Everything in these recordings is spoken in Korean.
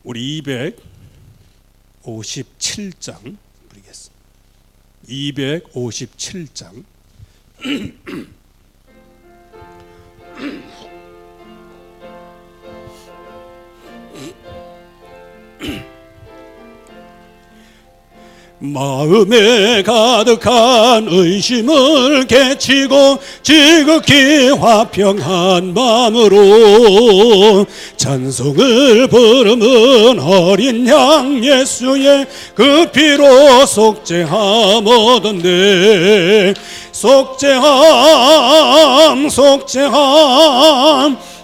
우리 257장 부르겠습니다. 257장 마음에 가득한 의심을 깨치고 지극히 화평한 마음으로 찬송을 부르는 어린 양 예수의 그 피로 속죄함 얻었네. 속죄함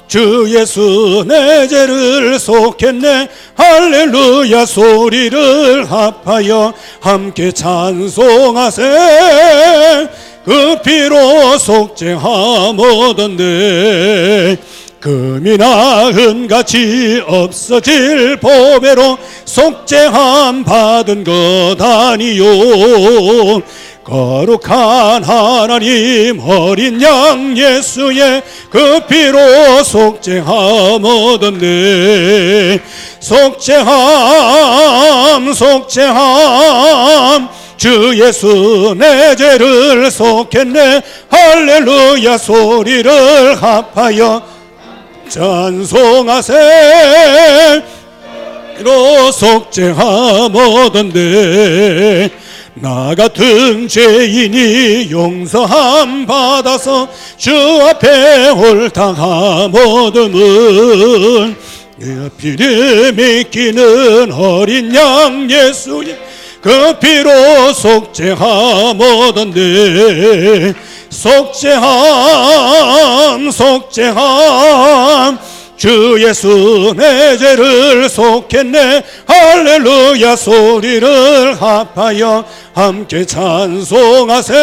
주 예수 내 죄를 속했네. 할렐루야 소리를 합하여 함께 찬송하세. 그 피로 속죄함 얻었네. 금이나 은같이 없어질 보배로 속죄함 받은 것 아니요. 거룩한 하나님 어린 양 예수의 그 피로 속죄함 얻었네. 속죄함 주 예수 내 죄를 속했네. 할렐루야 소리를 합하여 찬송하세. 피로 속죄함 얻었네. 나 같은 죄인이 용서함 받아서 주 앞에 옳다함 얻음은 내 피를 믿기는 어린 양 예수의 그 피로 속죄함 얻었네. 속죄함 주 예수 내 죄를 속했네. 할렐루야 소리를 합하여 함께 찬송하세.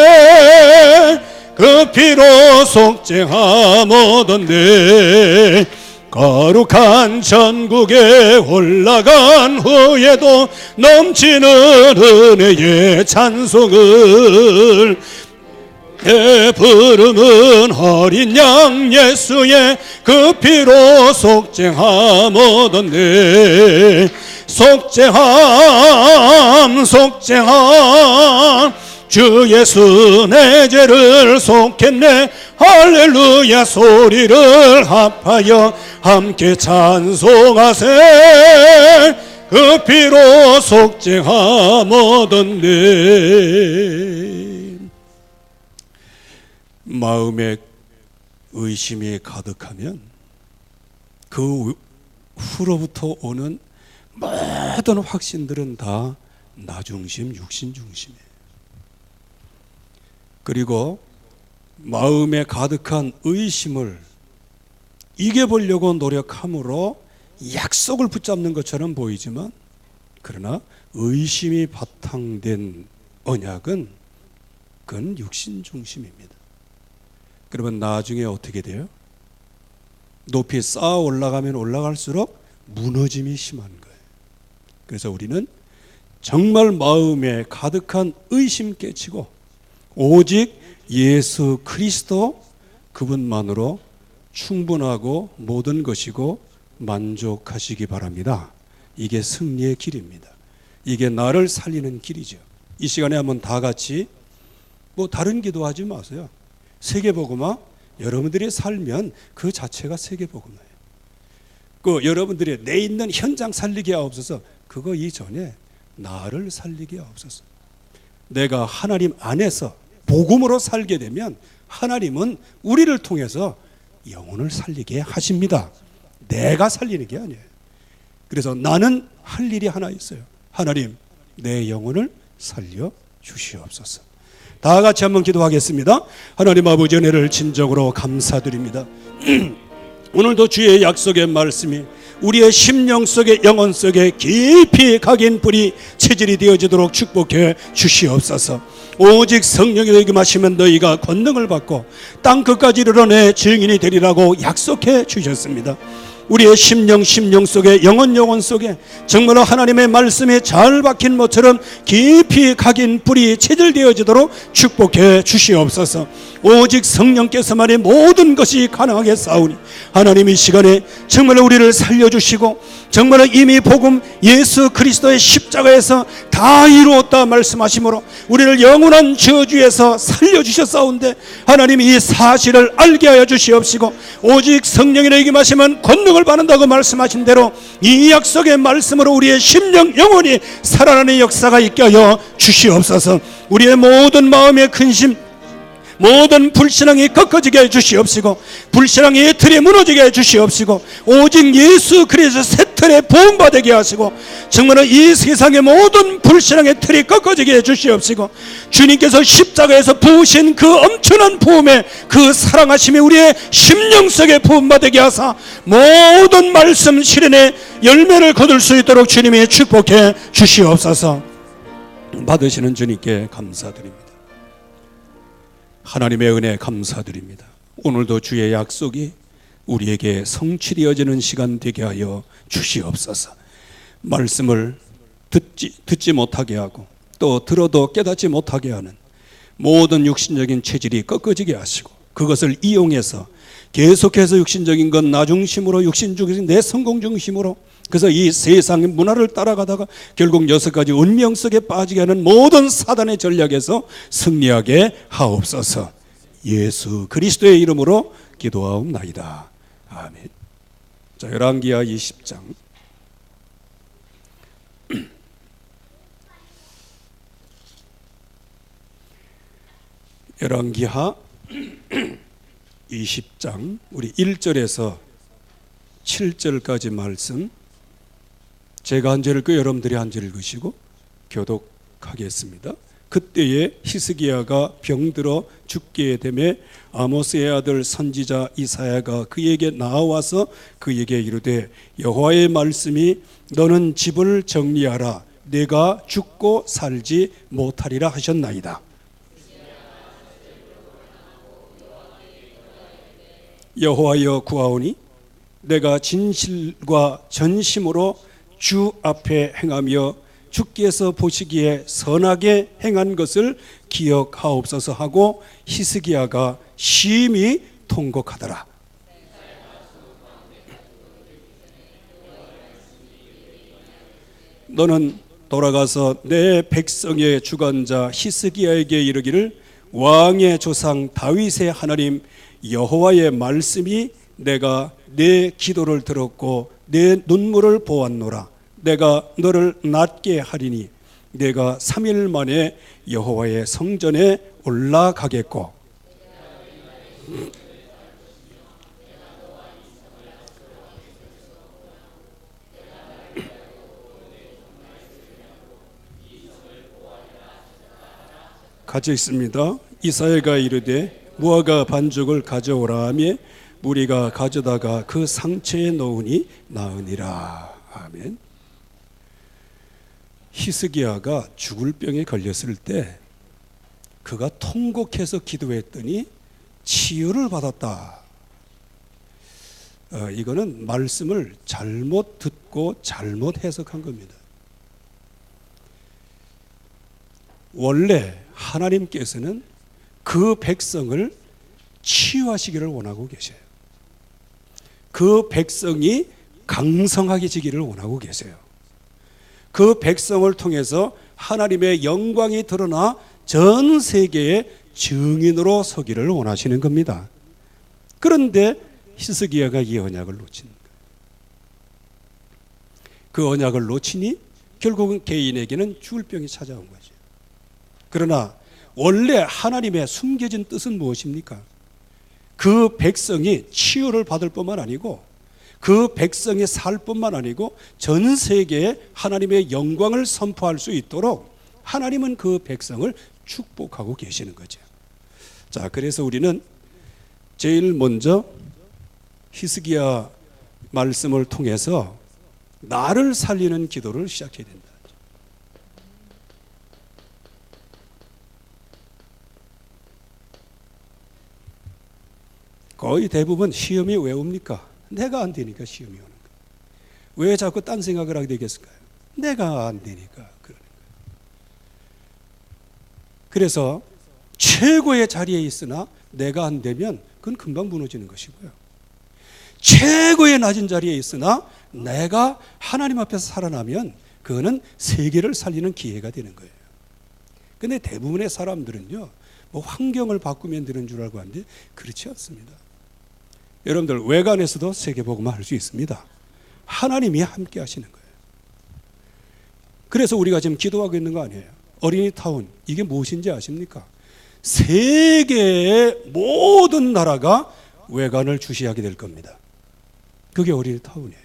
그 피로 속죄함 얻었네. 거룩한 천국에 올라간 후에도 넘치는 은혜의 찬송을 부르는 어린 양 예수의 그 피로 속죄함 얻었네. 속죄함 주 예수 내 죄를 속했네. 할렐루야 소리를 합하여 함께 찬송하세. 그 피로 속죄함 얻었네. 마음에 의심이 가득하면 그 후로부터 오는 모든 확신들은 다 나 중심, 육신 중심이에요. 그리고 마음에 가득한 의심을 이겨보려고 노력함으로 약속을 붙잡는 것처럼 보이지만, 그러나 의심이 바탕된 언약은 그건 육신 중심입니다. 그러면 나중에 어떻게 돼요? 높이 쌓아 올라가면 올라갈수록 무너짐이 심한 거예요. 그래서 우리는 정말 마음에 가득한 의심 깨치고 오직 예수 그리스도 그분만으로 충분하고 모든 것이고 만족하시기 바랍니다. 이게 승리의 길입니다. 이게 나를 살리는 길이죠. 이 시간에 한번 다 같이 다른 기도하지 마세요. 세계복음화 여러분들이 살면 그 자체가 세계복음화예요. 여러분들이 내 있는 현장 살리게 하옵소서. 그거 이전에 나를 살리게 하옵소서. 내가 하나님 안에서 복음으로 살게 되면 하나님은 우리를 통해서 영혼을 살리게 하십니다. 내가 살리는 게 아니에요. 그래서 나는 할 일이 하나 있어요. 하나님, 내 영혼을 살려 주시옵소서. 다 같이 한번 기도하겠습니다. 하나님 아버지, 은혜를 진정으로 감사드립니다. 오늘도 주의 약속의 말씀이 우리의 심령 속에 영혼 속에 깊이 각인 뿌리 체질이 되어지도록 축복해 주시옵소서. 오직 성령이 너에게 마시면 너희가 권능을 받고 땅 끝까지 이르러 내 증인이 되리라고 약속해 주셨습니다. 우리의 심령 속에 영혼 속에 정말로 하나님의 말씀에 잘 박힌 모처럼 깊이 각인 뿌리 체질되어지도록 축복해 주시옵소서. 오직 성령께서만이 모든 것이 가능하게 싸우니 하나님 이 시간에 정말로 우리를 살려주시고 정말로 이미 복음 예수 그리스도의 십자가에서 다 이루었다 말씀하시므로 우리를 영원한 저주에서 살려주셨사온데 하나님 이 사실을 알게 하여 주시옵시고 오직 성령이 너에게 마시면 권능을 받는다고 말씀하신 대로 이 약속의 말씀으로 우리의 심령 영혼이 살아나는 역사가 있게 하여 주시옵소서. 우리의 모든 마음의 근심 모든 불신앙이 꺾어지게 해 주시옵시고 불신앙의 틀이 무너지게 해 주시옵시고 오직 예수 그리스도 새 틀에 부음받게 하시고 정말로 이 세상의 모든 불신앙의 틀이 꺾어지게 해 주시옵시고 주님께서 십자가에서 부으신 그 엄청난 부음에 그 사랑하심이 우리의 심령 속에 부음받게 하사 모든 말씀 실현의 열매를 거둘 수 있도록 주님이 축복해 주시옵소서. 받으시는 주님께 감사드립니다. 하나님의 은혜 감사드립니다. 오늘도 주의 약속이 우리에게 성취되어지는 시간 되게 하여 주시옵소서. 말씀을 듣지 못하게 하고 또 들어도 깨닫지 못하게 하는 모든 육신적인 체질이 꺾어지게 하시고 그것을 이용해서 계속해서 육신적인 건 나 중심으로 육신 중심 내 성공 중심으로 그래서 이 세상의 문화를 따라가다가 결국 6가지 운명 속에 빠지게 하는 모든 사단의 전략에서 승리하게 하옵소서. 예수 그리스도의 이름으로 기도하옵나이다. 아멘. 자, 열왕기하 20장 열왕기하 20장 우리 1절에서 7절까지 말씀 제가 한 절 읽고 여러분들이 한 절 읽으시고 교독하겠습니다. 그때에 히스기야가 병들어 죽게 되매 아모스의 아들 선지자 이사야가 그에게 나와서 그에게 이르되 여호와의 말씀이 너는 집을 정리하라 내가 죽고 살지 못하리라 하셨나이다. 여호와여 구하오니 내가 진실과 전심으로 주 앞에 행하며 주께서 보시기에 선하게 행한 것을 기억하옵소서 하고 히스기야가 심히 통곡하더라. 너는 돌아가서 내 백성의 주관자 히스기야에게 이르기를 왕의 조상 다윗의 하나님 여호와의 말씀이 내가 내 기도를 들었고 내 눈물을 보았노라. 내가 너를 낫게 하리니 내가 3일 만에 여호와의 성전에 올라가겠고 같이 있습니다. 이사야가 이르되 무화과 반죽을 가져오라 하며 무리가 가져다가 그 상처에 넣으니 나으니라. 아멘. 히스기야가 죽을 병에 걸렸을 때 그가 통곡해서 기도했더니 치유를 받았다. 이거는 말씀을 잘못 듣고 잘못 해석한 겁니다. 원래 하나님께서는 그 백성을 치유하시기를 원하고 계세요. 그 백성이 강성하게지기를 원하고 계세요. 그 백성을 통해서 하나님의 영광이 드러나 전 세계의 증인으로 서기를 원하시는 겁니다. 그런데 히스기야가 이 언약을 놓친 거예요. 그 언약을 놓치니 결국은 개인에게는 죽을 병이 찾아온 거죠. 그러나 원래 하나님의 숨겨진 뜻은 무엇입니까? 그 백성이 치유를 받을 뿐만 아니고 그 백성이 살 뿐만 아니고 전 세계에 하나님의 영광을 선포할 수 있도록 하나님은 그 백성을 축복하고 계시는 거죠. 자, 그래서 우리는 제일 먼저 히스기야 말씀을 통해서 나를 살리는 기도를 시작해야 된다. 거의 대부분 시험이 왜 옵니까? 내가 안 되니까 시험이 오는 거예요. 왜 자꾸 딴 생각을 하게 되겠을까요? 내가 안 되니까 그러는 거예요. 그래서 최고의 자리에 있으나 내가 안 되면 그건 금방 무너지는 것이고요. 최고의 낮은 자리에 있으나 내가 하나님 앞에서 살아나면 그거는 세계를 살리는 기회가 되는 거예요. 근데 대부분의 사람들은요, 뭐 환경을 바꾸면 되는 줄 알고 하는데 그렇지 않습니다. 여러분들 외관에서도 세계복음을 할 수 있습니다. 하나님이 함께 하시는 거예요. 그래서 우리가 지금 기도하고 있는 거 아니에요. 어린이 타운, 이게 무엇인지 아십니까? 세계의 모든 나라가 외관을 주시하게 될 겁니다. 그게 어린이 타운이에요.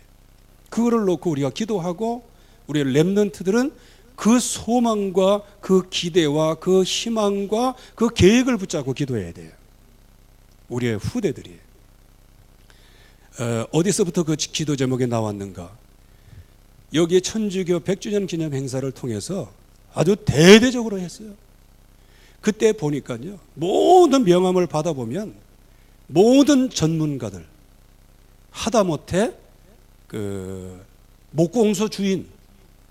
그거를 놓고 우리가 기도하고 우리 렘넌트들은 그 소망과 그 기대와 그 희망과 그 계획을 붙잡고 기도해야 돼요. 우리의 후대들이. 어디서부터 그 기도 제목이 나왔는가? 여기 천주교 100주년 기념 행사를 통해서 아주 대대적으로 했어요. 그때 보니까요, 모든 명함을 받아보면 모든 전문가들, 하다못해 그 목공소 주인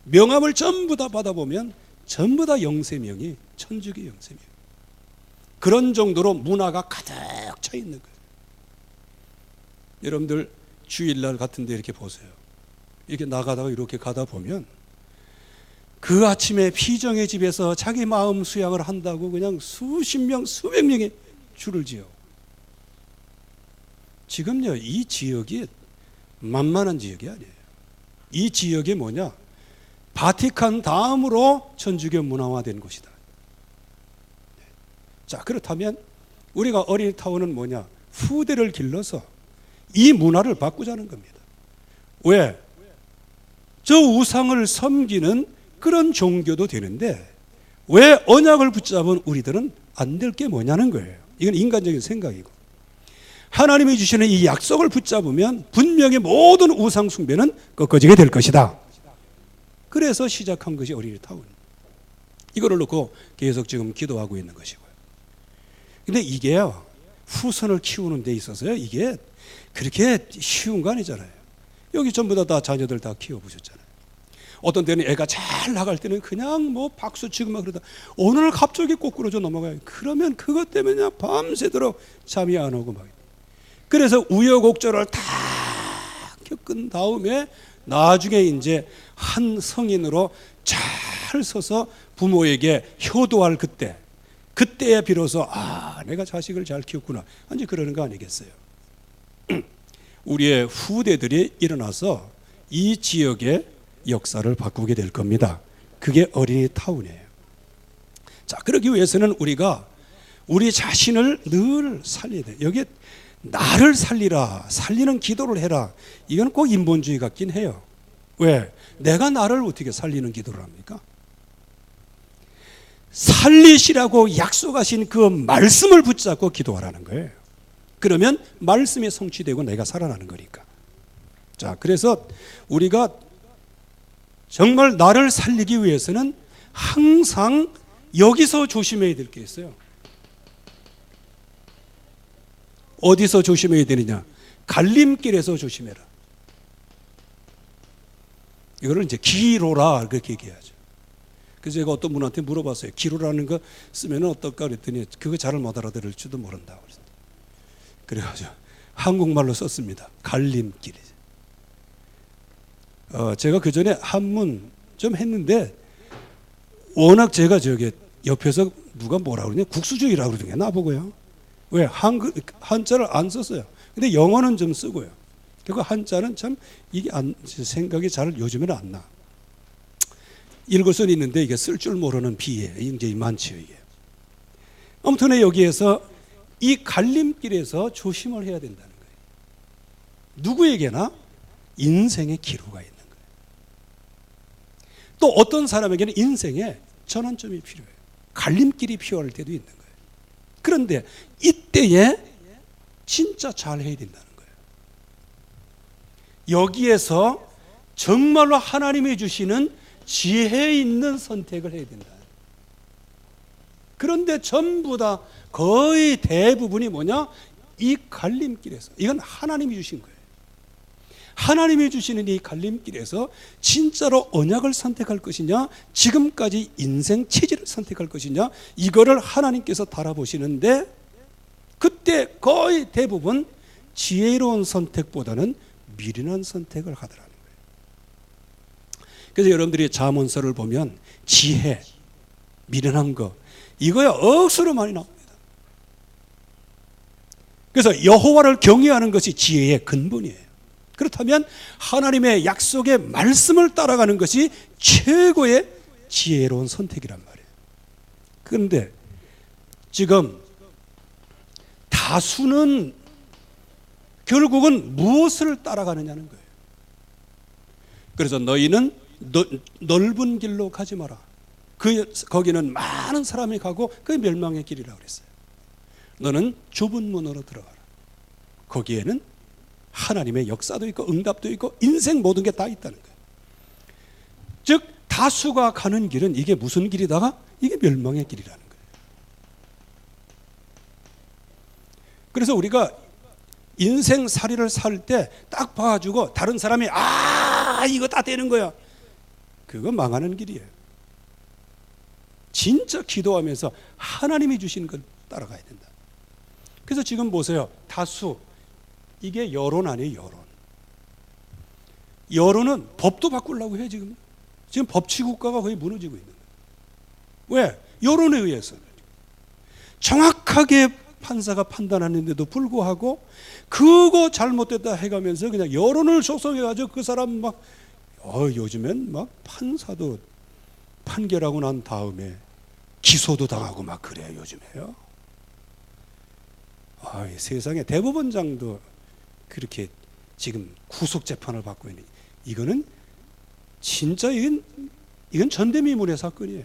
명함을 전부 다 받아보면 전부 다 영세명이 천주교 영세명. 그런 정도로 문화가 가득 차 있는 거예요. 여러분들 주일날 같은 데 이렇게 보세요. 이렇게 나가다가 이렇게 가다 보면 그 아침에 피정의 집에서 자기 마음 수양을 한다고 그냥 수십 명, 수백 명이 줄을 지어. 지금요, 이 지역이 만만한 지역이 아니에요. 이 지역이 뭐냐? 바티칸 다음으로 천주교 문화화된 곳이다. 자, 그렇다면 우리가 어린이 타운은 뭐냐? 후대를 길러서 이 문화를 바꾸자는 겁니다. 왜? 저 우상을 섬기는 그런 종교도 되는데 왜 언약을 붙잡은 우리들은 안 될 게 뭐냐는 거예요. 이건 인간적인 생각이고, 하나님이 주시는 이 약속을 붙잡으면 분명히 모든 우상 숭배는 꺾어지게 될 것이다. 그래서 시작한 것이 어린이 타운. 이거를 놓고 계속 지금 기도하고 있는 것이고요. 근데 이게요, 후손을 키우는 데 있어서요, 이게 그렇게 쉬운 거 아니잖아요. 여기 전부 다 자녀들 다 키워보셨잖아요. 어떤 때는 애가 잘 나갈 때는 그냥 뭐 박수 치고 막 그러다 오늘 갑자기 꼬꾸러져 넘어가요. 그러면 그것 때문에 밤새도록 잠이 안 오고 막. 그래서 우여곡절을 다 겪은 다음에 나중에 이제 한 성인으로 잘 서서 부모에게 효도할 그때야 비로소 내가 자식을 잘 키웠구나. 이제 그러는 거 아니겠어요? 우리의 후대들이 일어나서 이 지역의 역사를 바꾸게 될 겁니다. 그게 어린이 타운이에요. 자, 그러기 위해서는 우리가 우리 자신을 늘 살려야 돼요. 여기에 나를 살리라, 살리는 기도를 해라. 이건 꼭 인본주의 같긴 해요. 왜? 내가 나를 어떻게 살리는 기도를 합니까? 살리시라고 약속하신 그 말씀을 붙잡고 기도하라는 거예요. 그러면 말씀이 성취되고 내가 살아나는 거니까. 자, 그래서 우리가 정말 나를 살리기 위해서는 항상 여기서 조심해야 될 게 있어요. 어디서 조심해야 되느냐? 갈림길에서 조심해라. 이거를 이제 기로라 그렇게 얘기하죠. 그래서 제가 어떤 분한테 물어봤어요. 기로라는 거 쓰면 어떨까 그랬더니 그거 잘 못 알아들을지도 모른다고 그랬어요. 그래가지고 한국말로 썼습니다. 갈림길이죠. 제가 그 전에 한문 좀 했는데 워낙 제가 저기 옆에서 누가 뭐라 그러냐 국수주의라고 그러더니 나보고요. 왜? 한자를 안 썼어요. 근데 영어는 좀 쓰고요. 그리고 한자는 참 이게 생각이 잘 요즘에는 안 나. 읽을 수는 있는데 이게 쓸 줄 모르는 비애 이제 많지요 이게. 아무튼 여기에서 이 갈림길에서 조심을 해야 된다는 거예요. 누구에게나 인생의 기로가 있는 거예요. 또 어떤 사람에게는 인생에 전환점이 필요해요. 갈림길이 필요할 때도 있는 거예요. 그런데 이때에 진짜 잘 해야 된다는 거예요. 여기에서 정말로 하나님이 주시는 지혜 있는 선택을 해야 된다. 그런데 전부 다 거의 대부분이 뭐냐? 이 갈림길에서, 이건 하나님이 주신 거예요. 하나님이 주시는 이 갈림길에서 진짜로 언약을 선택할 것이냐, 지금까지 인생 체질을 선택할 것이냐, 이거를 하나님께서 바라보시는데, 그때 거의 대부분 지혜로운 선택보다는 미련한 선택을 하더라는 거예요. 그래서 여러분들이 잠언서를 보면 지혜, 미련한 거, 이거야 억수로 많이 나옵니다. 그래서 여호와를 경외하는 것이 지혜의 근본이에요. 그렇다면 하나님의 약속의 말씀을 따라가는 것이 최고의 지혜로운 선택이란 말이에요. 그런데 지금 다수는 결국은 무엇을 따라가느냐는 거예요. 그래서 너희는 넓은 길로 가지 마라. 거기는 많은 사람이 가고 그게 멸망의 길이라고 그랬어요. 너는 좁은 문으로 들어가라. 거기에는 하나님의 역사도 있고 응답도 있고 인생 모든 게 다 있다는 거예요. 즉 다수가 가는 길은 이게 무슨 길이다가 이게 멸망의 길이라는 거예요. 그래서 우리가 인생살이를 살 때 딱 봐가지고 다른 사람이 이거 다 되는 거야, 그거 망하는 길이에요. 진짜 기도하면서 하나님이 주신 걸 따라가야 된다. 그래서 지금 보세요. 다수, 이게 여론 아니에요. 여론. 여론은 법도 바꾸려고 해요. 지금 법치국가가 거의 무너지고 있는 거예요. 왜? 여론에 의해서. 정확하게 판사가 판단하는데도 불구하고 그거 잘못됐다 해가면서 그냥 여론을 조성해가지고 그 사람 막 요즘엔 막 판사도 판결하고 난 다음에 기소도 당하고 막 그래요. 요즘에요. 세상에 대법원장도 그렇게 지금 구속 재판을 받고 있는, 이거는 진짜 이건 전대미문의 사건이에요.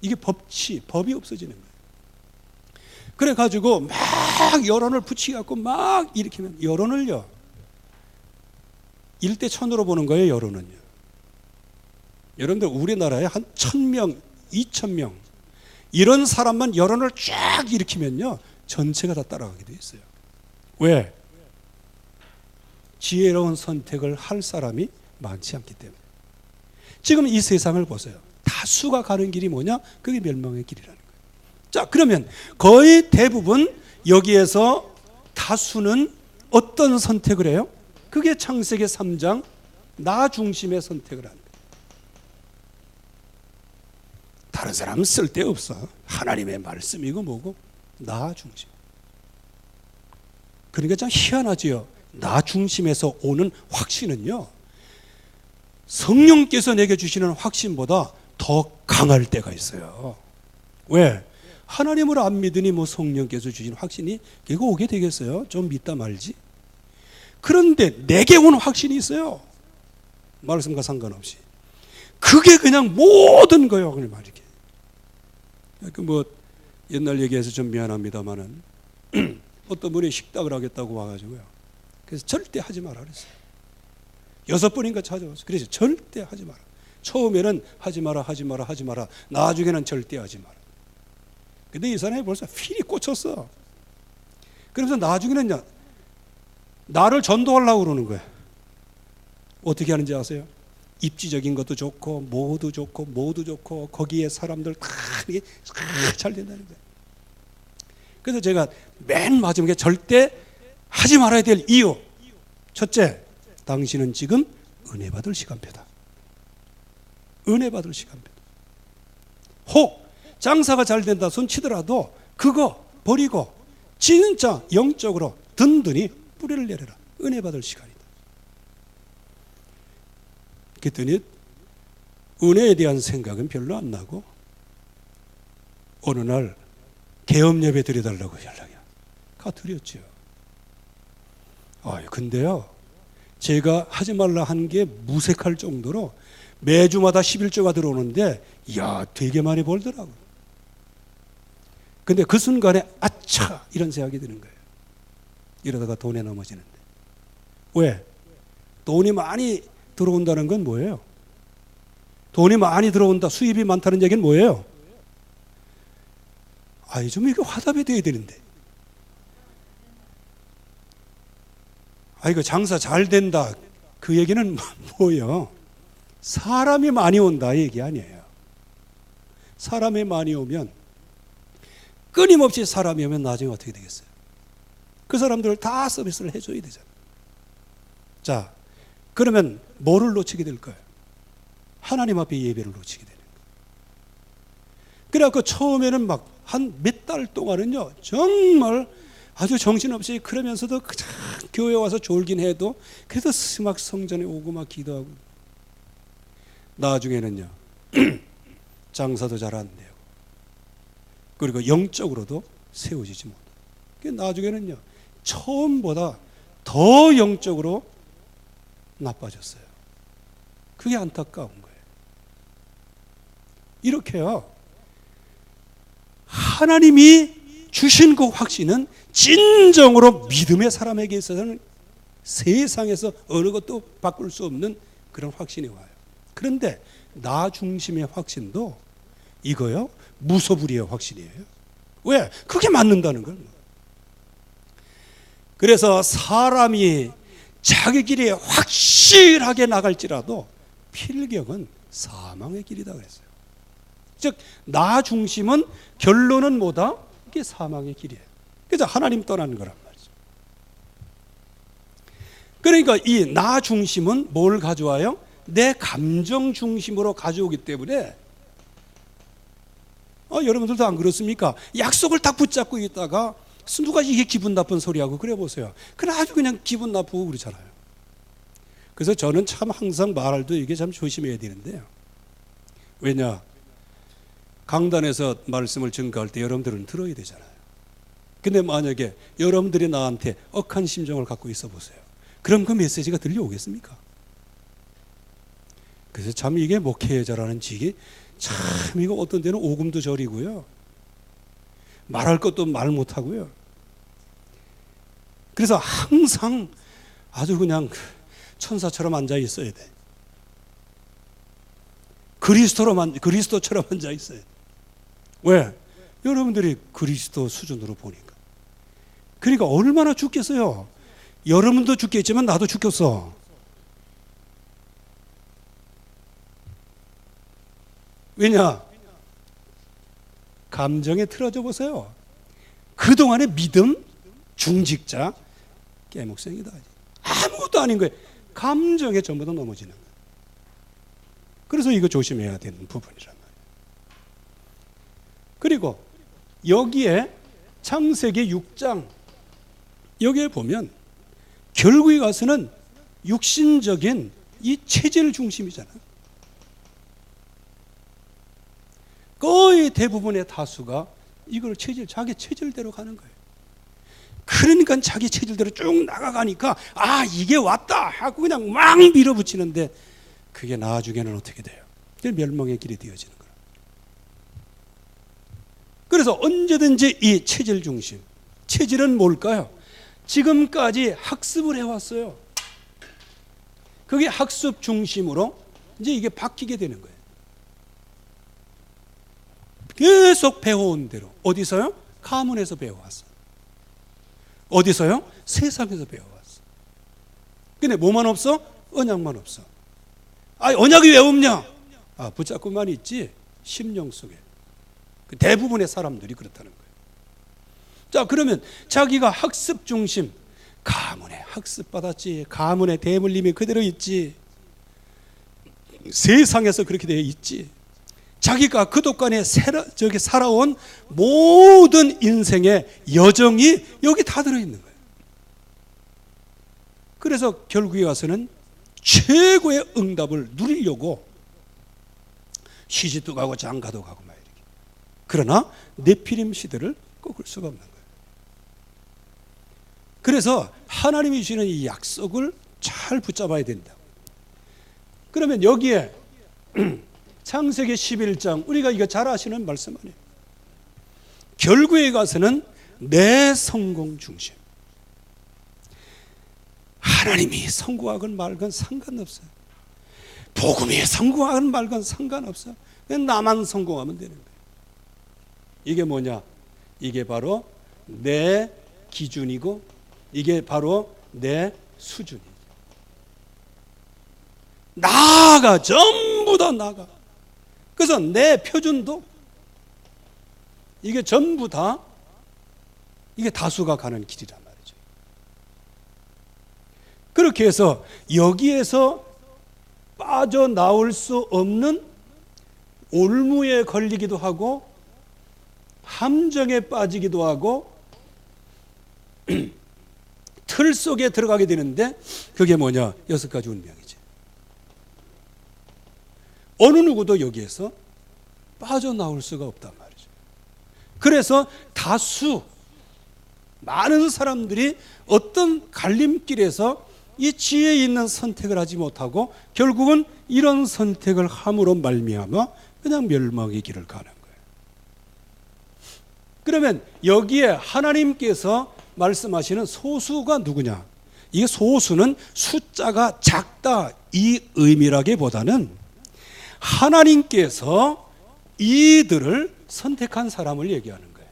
이게 법이 없어지는 거예요. 그래가지고 막 여론을 붙이갖고 막 일으키면, 여론을요 1대 1000으로 보는 거예요. 여론은요. 여러분들 우리나라에 한 1000명, 2000명 이런 사람만 여론을 쫙 일으키면요 전체가 다 따라가게 돼 있어요. 왜? 지혜로운 선택을 할 사람이 많지 않기 때문에. 지금 이 세상을 보세요. 다수가 가는 길이 뭐냐? 그게 멸망의 길이라는 거예요. 자, 그러면 거의 대부분 여기에서 다수는 어떤 선택을 해요? 그게 창세기 3장 나 중심의 선택을 하는 거예요. 다른 사람은 쓸데없어. 하나님의 말씀이고 뭐고 나 중심. 그러니까 참 희한하지요. 나 중심에서 오는 확신은요 성령께서 내게 주시는 확신보다 더 강할 때가 있어요. 왜? 하나님을 안 믿으니 뭐 성령께서 주신 확신이 이거 오게 되겠어요? 좀 믿다 말지. 그런데 내게 온 확신이 있어요. 말씀과 상관없이. 그게 그냥 모든 거예요. 그냥 이렇게. 뭐 옛날 얘기해서 좀 미안합니다만은 어떤 분이 식당을 하겠다고 와가지고요. 그래서 절대 하지 마라 그랬어요. 6번인가 찾아왔어요. 그래서 절대 하지 마라. 처음에는 하지 마라. 나중에는 절대 하지 마라. 근데 이 사람이 벌써 필이 꽂혔어. 그러면서 나중에는 나를 전도하려고 그러는 거야. 어떻게 하는지 아세요? 입지적인 것도 좋고 모두 좋고 거기에 사람들 다 잘 된다는 거예요. 그래서 제가 맨 마지막에 절대 하지 말아야 될 이유. 첫째, 당신은 지금 은혜 받을 시간표다. 은혜 받을 시간표다. 혹 장사가 잘 된다 손 치더라도 그거 버리고 진짜 영적으로 든든히 뿌리를 내려라. 은혜 받을 시간이다. 그랬더니 은혜에 대한 생각은 별로 안 나고 어느 날 개업 예배 드려달라고 연락이 가 드렸죠. 근데요 제가 하지 말라 한 게 무색할 정도로 매주마다 11조가 들어오는데 되게 많이 벌더라고요. 근데 그 순간에 아차 이런 생각이 드는 거예요. 이러다가 돈에 넘어지는데. 왜? 돈이 많이 들어온다는 건 뭐예요? 돈이 많이 들어온다, 수입이 많다는 얘기는 뭐예요? 좀 이거 화답이 돼야 되는데. 이거 장사 잘 된다, 그 얘기는 뭐예요? 사람이 많이 온다 이 얘기 아니에요. 사람이 많이 오면, 끊임없이 사람이 오면 나중에 어떻게 되겠어요? 그 사람들을 다 서비스를 해줘야 되잖아요. 자, 그러면 뭐를 놓치게 될까요? 하나님 앞에 예배를 놓치게 되는 거예요. 그래갖고 처음에는 막 한 몇 달 동안은요, 정말 아주 정신없이 그러면서도 그냥 교회 와서 졸긴 해도 그래도 막 성전에 오고 막 기도하고, 나중에는요 장사도 잘 안 되고, 그리고 영적으로도 세워지지 못하고, 나중에는요 처음보다 더 영적으로 나빠졌어요. 그게 안타까운 거예요. 이렇게요, 하나님이 주신 그 확신은 진정으로 믿음의 사람에게 있어서는 세상에서 어느 것도 바꿀 수 없는 그런 확신이 와요. 그런데 나 중심의 확신도 이거요, 무소불위의 확신이에요. 왜? 그게 맞는다는 거예요. 그래서 사람이 자기 길에 확실하게 나갈지라도 필경은 사망의 길이다 그랬어요. 즉, 나 중심은 결론은 뭐다? 이게 사망의 길이에요. 그래서 하나님 떠나는 거란 말이죠. 그러니까 이 나 중심은 뭘 가져와요? 내 감정 중심으로 가져오기 때문에, 여러분들도 안 그렇습니까? 약속을 딱 붙잡고 있다가 누가 이게 기분 나쁜 소리하고 그래 보세요. 그래 아주 그냥 기분 나쁘고 그렇잖아요. 그래서 저는 참 항상 말할 때 이게 참 조심해야 되는데요. 왜냐? 강단에서 말씀을 증거할 때 여러분들은 들어야 되잖아요. 근데 만약에 여러분들이 나한테 억한 심정을 갖고 있어 보세요. 그럼 그 메시지가 들려오겠습니까? 그래서 참 이게 목회자라는 직이 참 이거 어떤 데는 오금도 저리고요, 말할 것도 말 못하고요. 그래서 항상 아주 그냥 천사처럼 앉아 있어야 돼. 그리스도처럼 앉아 있어야 돼. 왜? 여러분들이 그리스도 수준으로 보니까. 그러니까 얼마나 죽겠어요. 여러분도 죽겠지만 나도 죽겠어. 왜냐? 감정에 틀어져 보세요. 그동안의 믿음, 중직자, 깨목생이다. 아무것도 아닌 거예요. 감정에 전부 다 넘어지는 거예요. 그래서 이거 조심해야 되는 부분이란 말이에요. 그리고 여기에 창세기 6장, 여기에 보면 결국에 가서는 육신적인 이 체질 중심이잖아요. 거의 대부분의 다수가 이걸 자기 체질대로 가는 거예요. 그러니까 자기 체질대로 쭉 나가가니까 이게 왔다 하고 그냥 막 밀어붙이는데, 그게 나중에는 어떻게 돼요? 멸망의 길이 되어지는 거예요. 그래서 언제든지 이 체질 중심, 체질은 뭘까요? 지금까지 학습을 해왔어요. 그게 학습 중심으로 이제 이게 바뀌게 되는 거예요. 계속 배워온 대로. 어디서요? 가문에서 배워왔어. 어디서요? 세상에서 배워왔어. 근데 뭐만 없어? 언약만 없어. 언약이 왜 없냐? 붙잡고만 있지 심령 속에. 대부분의 사람들이 그렇다는 거예요. 자, 그러면 자기가 학습 중심, 가문에 학습 받았지, 가문에 대물림이 그대로 있지, 세상에서 그렇게 되어 있지, 자기가 그동안에 살아온 모든 인생의 여정이 여기 다 들어있는 거예요. 그래서 결국에 와서는 최고의 응답을 누리려고 시집도 가고 장가도 가고 막 이렇게. 그러나 네피림 시대를 꺾을 수가 없는 거예요. 그래서 하나님이 주시는 이 약속을 잘 붙잡아야 된다. 그러면 여기에 창세기 11장, 우리가 이거 잘 아시는 말씀 아니에요. 결국에 가서는 내 성공 중심. 하나님이 성공하건 말건 상관없어요. 복음이 성공하건 말건 상관없어요. 그냥 나만 성공하면 되는 거예요. 이게 뭐냐? 이게 바로 내 기준이고 이게 바로 내 수준이죠. 나가 전부 다 나가. 그래서 내 표준도 이게 전부 다 이게 다수가 가는 길이란 말이죠. 그렇게 해서 여기에서 빠져나올 수 없는 올무에 걸리기도 하고 함정에 빠지기도 하고 틀 속에 들어가게 되는데 그게 뭐냐? 6가지 운명이지. 어느 누구도 여기에서 빠져나올 수가 없단 말이죠. 그래서 다수 많은 사람들이 어떤 갈림길에서 이 지혜 있는 선택을 하지 못하고 결국은 이런 선택을 함으로 말미암아 그냥 멸망의 길을 가는 거예요. 그러면 여기에 하나님께서 말씀하시는 소수가 누구냐? 이 소수는 숫자가 작다 이 의미라기보다는 하나님께서 이들을 선택한 사람을 얘기하는 거예요.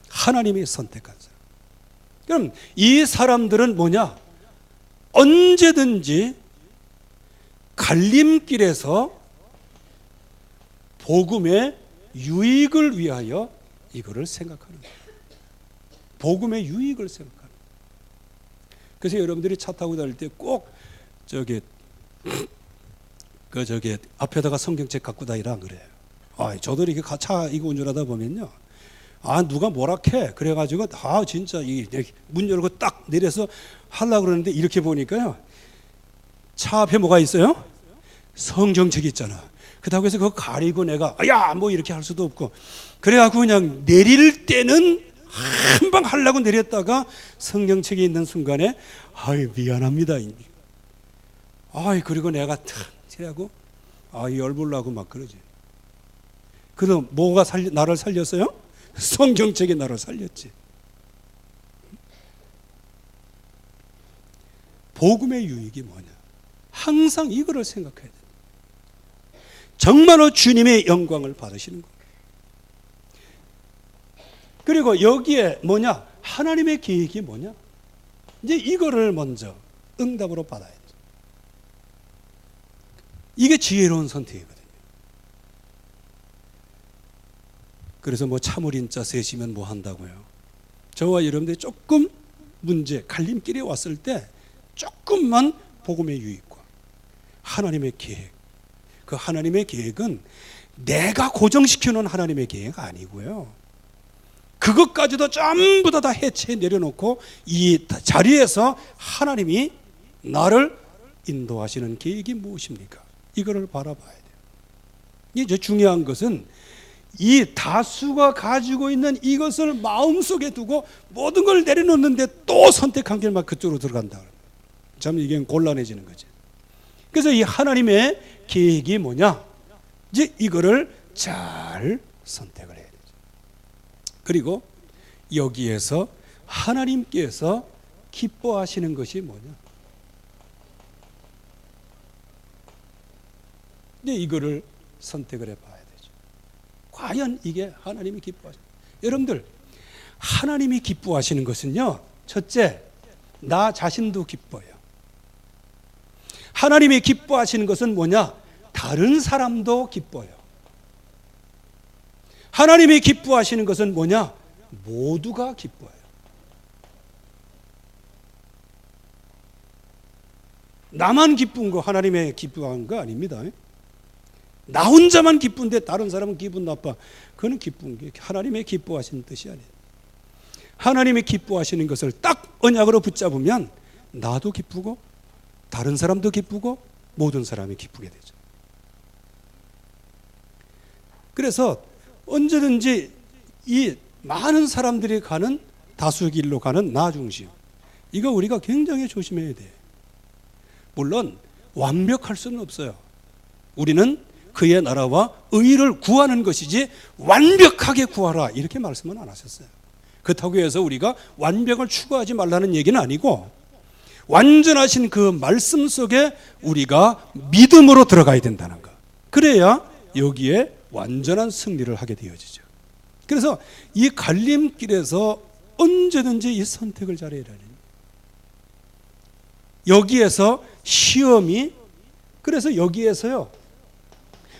하나님이 선택한 사람. 그럼 이 사람들은 뭐냐? 언제든지 갈림길에서 복음의 유익을 위하여 이거를 생각하는 거예요. 복음의 유익을 생각하는 거예요. 그래서 여러분들이 차 타고 다닐 때 꼭 저기 앞에다가 성경책 갖고 다니라 그래요. 저도 이렇게 차 이거 운전하다 보면요. 누가 뭐라 해. 그래가지고 진짜 문 열고 딱 내려서 하려고 그러는데 이렇게 보니까요. 차 앞에 뭐가 있어요? 성경책이 있잖아. 그렇다고 해서 그거 가리고 내가 뭐 이렇게 할 수도 없고 그래갖고 그냥 내릴 때는 한방 하려고 내렸다가 성경책이 있는 순간에 미안합니다. 그리고 내가 탁 하고 열불나고 막 그러지. 그래서 뭐가 나를 살렸어요? 성경책이 나를 살렸지. 복음의 유익이 뭐냐? 항상 이거를 생각해야 돼. 정말로 주님의 영광을 받으시는 거예요. 그리고 여기에 뭐냐? 하나님의 계획이 뭐냐? 이제 이거를 먼저 응답으로 받아야 돼. 이게 지혜로운 선택이거든요. 그래서 참을인자 세시면 뭐 한다고요? 저와 여러분들이 조금 문제, 갈림길에 왔을 때 조금만 복음의 유익과 하나님의 계획, 그 하나님의 계획은 내가 고정시켜놓은 하나님의 계획 아니고요. 그것까지도 전부 다 해체 내려놓고 이 자리에서 하나님이 나를 인도하시는 계획이 무엇입니까? 이거를 바라봐야 돼요. 이제 중요한 것은 이 다수가 가지고 있는 이것을 마음속에 두고 모든 걸 내려놓는데 또 선택한 길만 그쪽으로 들어간다. 참 이게 곤란해지는 거죠. 그래서 이 하나님의 계획이 뭐냐? 이제 이거를 잘 선택을 해야 되죠. 그리고 여기에서 하나님께서 기뻐하시는 것이 뭐냐? 이제 이거를 선택을 해봐야 되죠. 과연 이게 하나님이 기뻐하시는 여러분들 하나님이 기뻐하시는 것은요, 첫째 나 자신도 기뻐요. 하나님이 기뻐하시는 것은 뭐냐? 다른 사람도 기뻐요. 하나님이 기뻐하시는 것은 뭐냐? 모두가 기뻐요. 나만 기쁜 거 하나님의 기뻐하는 거 아닙니다. 나 혼자만 기쁜데 다른 사람은 기분 나빠. 그건 기쁜 게 하나님의 기뻐하시는 뜻이 아니에요. 하나님이 기뻐하시는 것을 딱 언약으로 붙잡으면 나도 기쁘고 다른 사람도 기쁘고 모든 사람이 기쁘게 되죠. 그래서 언제든지 이 많은 사람들이 가는 다수 길로 가는 나 중심, 이거 우리가 굉장히 조심해야 돼. 물론 완벽할 수는 없어요. 우리는 그의 나라와 의를 구하는 것이지 완벽하게 구하라 이렇게 말씀은 안 하셨어요. 그렇다고 해서 우리가 완벽을 추구하지 말라는 얘기는 아니고, 완전하신 그 말씀 속에 우리가 믿음으로 들어가야 된다는 거. 그래야 여기에 완전한 승리를 하게 되어지죠. 그래서 이 갈림길에서 언제든지 이 선택을 잘해야 되는, 여기에서 시험이, 그래서 여기에서요,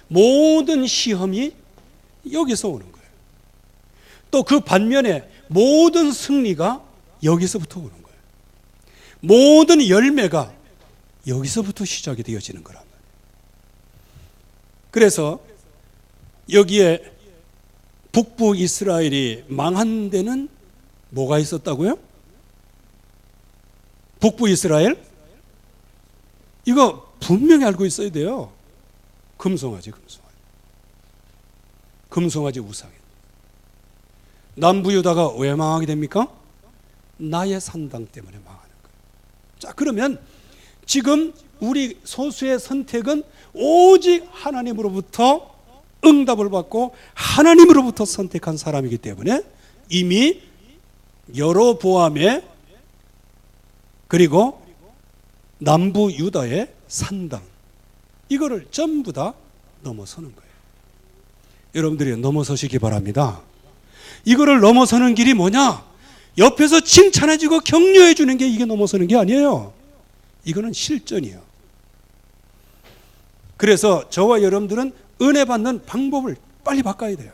모든 시험이 여기서 오는 거예요. 또 그 반면에 모든 승리가 여기서부터 오는 거예요. 모든 열매가 여기서부터 시작이 되어지는 거란 말이에요. 그래서 여기에 북부 이스라엘이 망한 데는 뭐가 있었다고요? 북부 이스라엘? 이거 분명히 알고 있어야 돼요. 금송아지 우상이. 남부 유다가 왜 망하게 됩니까? 나의 산당 때문에 망하는 거예요. 자, 그러면 지금 우리 소수의 선택은 오직 하나님으로부터 응답을 받고 하나님으로부터 선택한 사람이기 때문에 이미 여로보암의, 그리고 남부 유다의 산당, 이거를 전부 다 넘어서는 거예요. 여러분들이 넘어서시기 바랍니다. 이거를 넘어서는 길이 뭐냐? 옆에서 칭찬해주고 격려해주는 게 이게 넘어서는 게 아니에요. 이거는 실전이에요. 그래서 저와 여러분들은 은혜 받는 방법을 빨리 바꿔야 돼요.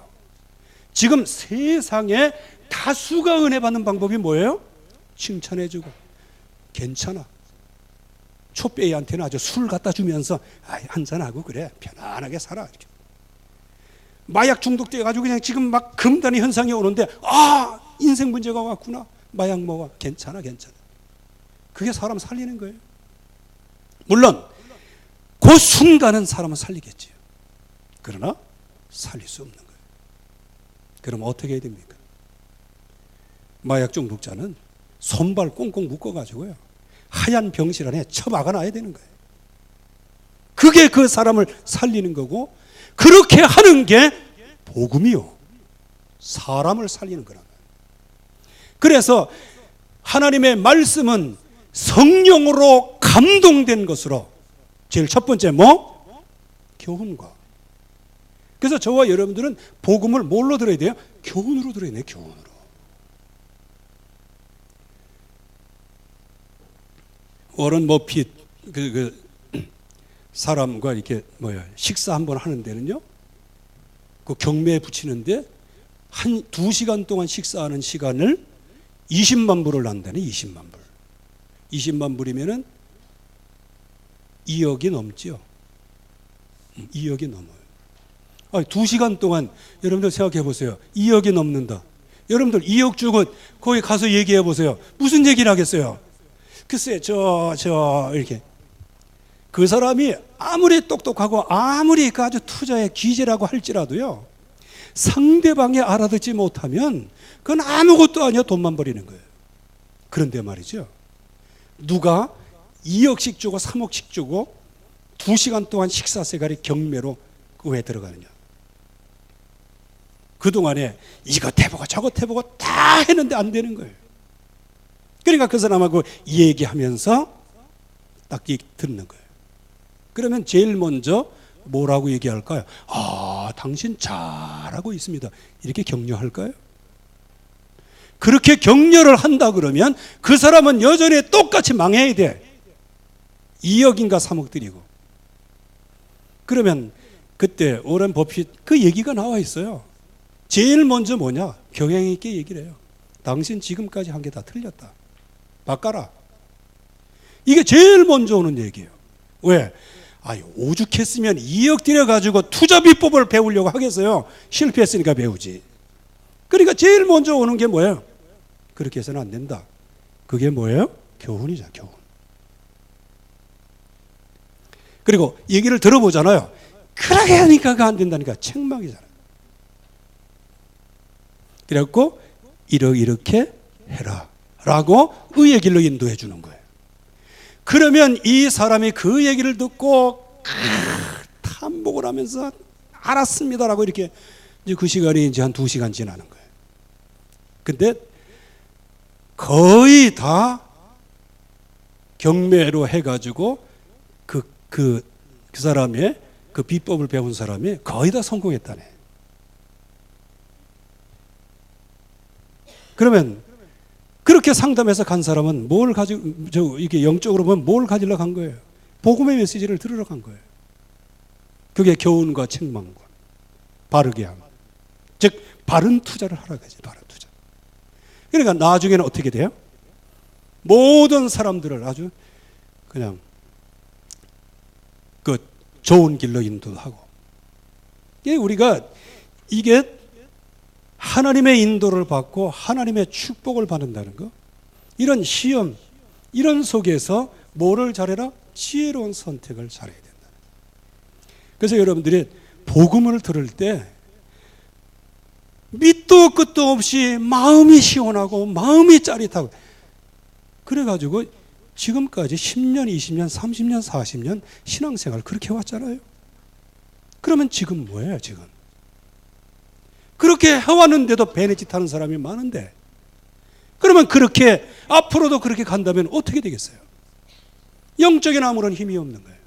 지금 세상에 다수가 은혜 받는 방법이 뭐예요? 칭찬해주고, 괜찮아, 촛배이한테는 아주 술 갖다 주면서 한잔하고 그래, 편안하게 살아, 이렇게. 마약 중독돼가지고 그냥 지금 막 금단의 현상이 오는데, 인생 문제가 왔구나, 마약 먹어, 괜찮아. 그게 사람 살리는 거예요. 물론 그 순간은 사람은 살리겠지요. 그러나 살릴 수 없는 거예요. 그럼 어떻게 해야 됩니까? 마약 중독자는 손발 꽁꽁 묶어가지고요, 하얀 병실 안에 처박아 놔야 되는 거예요. 그게 그 사람을 살리는 거고, 그렇게 하는 게 복음이요, 사람을 살리는 거란 말이에요. 그래서 하나님의 말씀은 성령으로 감동된 것으로, 제일 첫 번째 교훈과. 그래서 저와 여러분들은 복음을 뭘로 들어야 돼요? 교훈으로 들어야 돼요. 교훈으로. 워런 버핏 사람과 이렇게 식사 한번 하는 데는요, 그 경매에 붙이는데 한 2시간 동안 식사하는 시간을 20만 불을 한다네. 20만 불. 20만 불이면은 2억이 넘죠. 2억이 넘어요. 2시간 동안 여러분들 생각해 보세요. 2억이 넘는다. 여러분들 2억 주고 거기 가서 얘기해 보세요. 무슨 얘기를 하겠어요? 글쎄, 이렇게. 그 사람이 아무리 똑똑하고 아무리 아주 투자에 기재라고 할지라도요, 상대방이 알아듣지 못하면 그건 아무것도 아니야. 돈만 버리는 거예요. 그런데 말이죠, 누가 2억씩 주고 3억씩 주고 2시간 동안 식사세가리 경매로 왜 들어가느냐? 그동안에 이것 해보고 저것 해보고 다 했는데 안 되는 거예요. 그러니까 그 사람하고 얘기하면서 딱 듣는 거예요. 그러면 제일 먼저 뭐라고 얘기할까요? 당신 잘하고 있습니다, 이렇게 격려할까요? 그렇게 격려를 한다 그러면 그 사람은 여전히 똑같이 망해야 돼. 2억인가 3억 드리고. 그러면 그때 워런 버핏 그 얘기가 나와 있어요. 제일 먼저 경향 있게 얘기를 해요. 당신 지금까지 한 게 다 틀렸다, 바꿔라. 이게 제일 먼저 오는 얘기예요. 왜? 오죽했으면 2억 들여가지고 투자 비법을 배우려고 하겠어요. 실패했으니까 배우지. 그러니까 제일 먼저 오는 게 뭐예요? 그렇게 해서는 안 된다. 그게 뭐예요? 교훈이죠, 교훈. 그리고 얘기를 들어보잖아요. 그렇게 하니까 그거 안 된다니까 책망이잖아요. 그래갖고 이렇게 해라 라고 의의 길로 인도해 주는 거예요. 그러면 이 사람이 그 얘기를 듣고 탐복을 하면서 알았습니다라고 이렇게 이제 그 시간이 이제 한 2시간 지나는 거예요. 근데 거의 다 경매로 해가지고 그 사람의 그 비법을 배운 사람이 거의 다 성공했다네. 그러면 그렇게 상담해서 간 사람은 뭘 가지고, 이게 영적으로 보면 뭘 가지러 간 거예요? 복음의 메시지를 들으러 간 거예요. 그게 교훈과 책망과 바르게 함. 즉, 바른 투자를 하라 그러지, 바른 투자. 그러니까 나중에는 어떻게 돼요? 모든 사람들을 아주 그냥 그 좋은 길로 인도하고. 우리가 이게 하나님의 인도를 받고 하나님의 축복을 받는다는 거, 이런 시험, 이런 속에서 뭐를 잘해라? 지혜로운 선택을 잘해야 된다. 그래서 여러분들이 복음을 들을 때 밑도 끝도 없이 마음이 시원하고 마음이 짜릿하고, 그래가지고 지금까지 10년, 20년, 30년, 40년 신앙생활 그렇게 해왔잖아요. 그러면 지금 뭐예요, 지금? 그렇게 해왔는데도 베네짓 하는 사람이 많은데, 그러면 그렇게 앞으로도 그렇게 간다면 어떻게 되겠어요? 영적인 아무런 힘이 없는 거예요.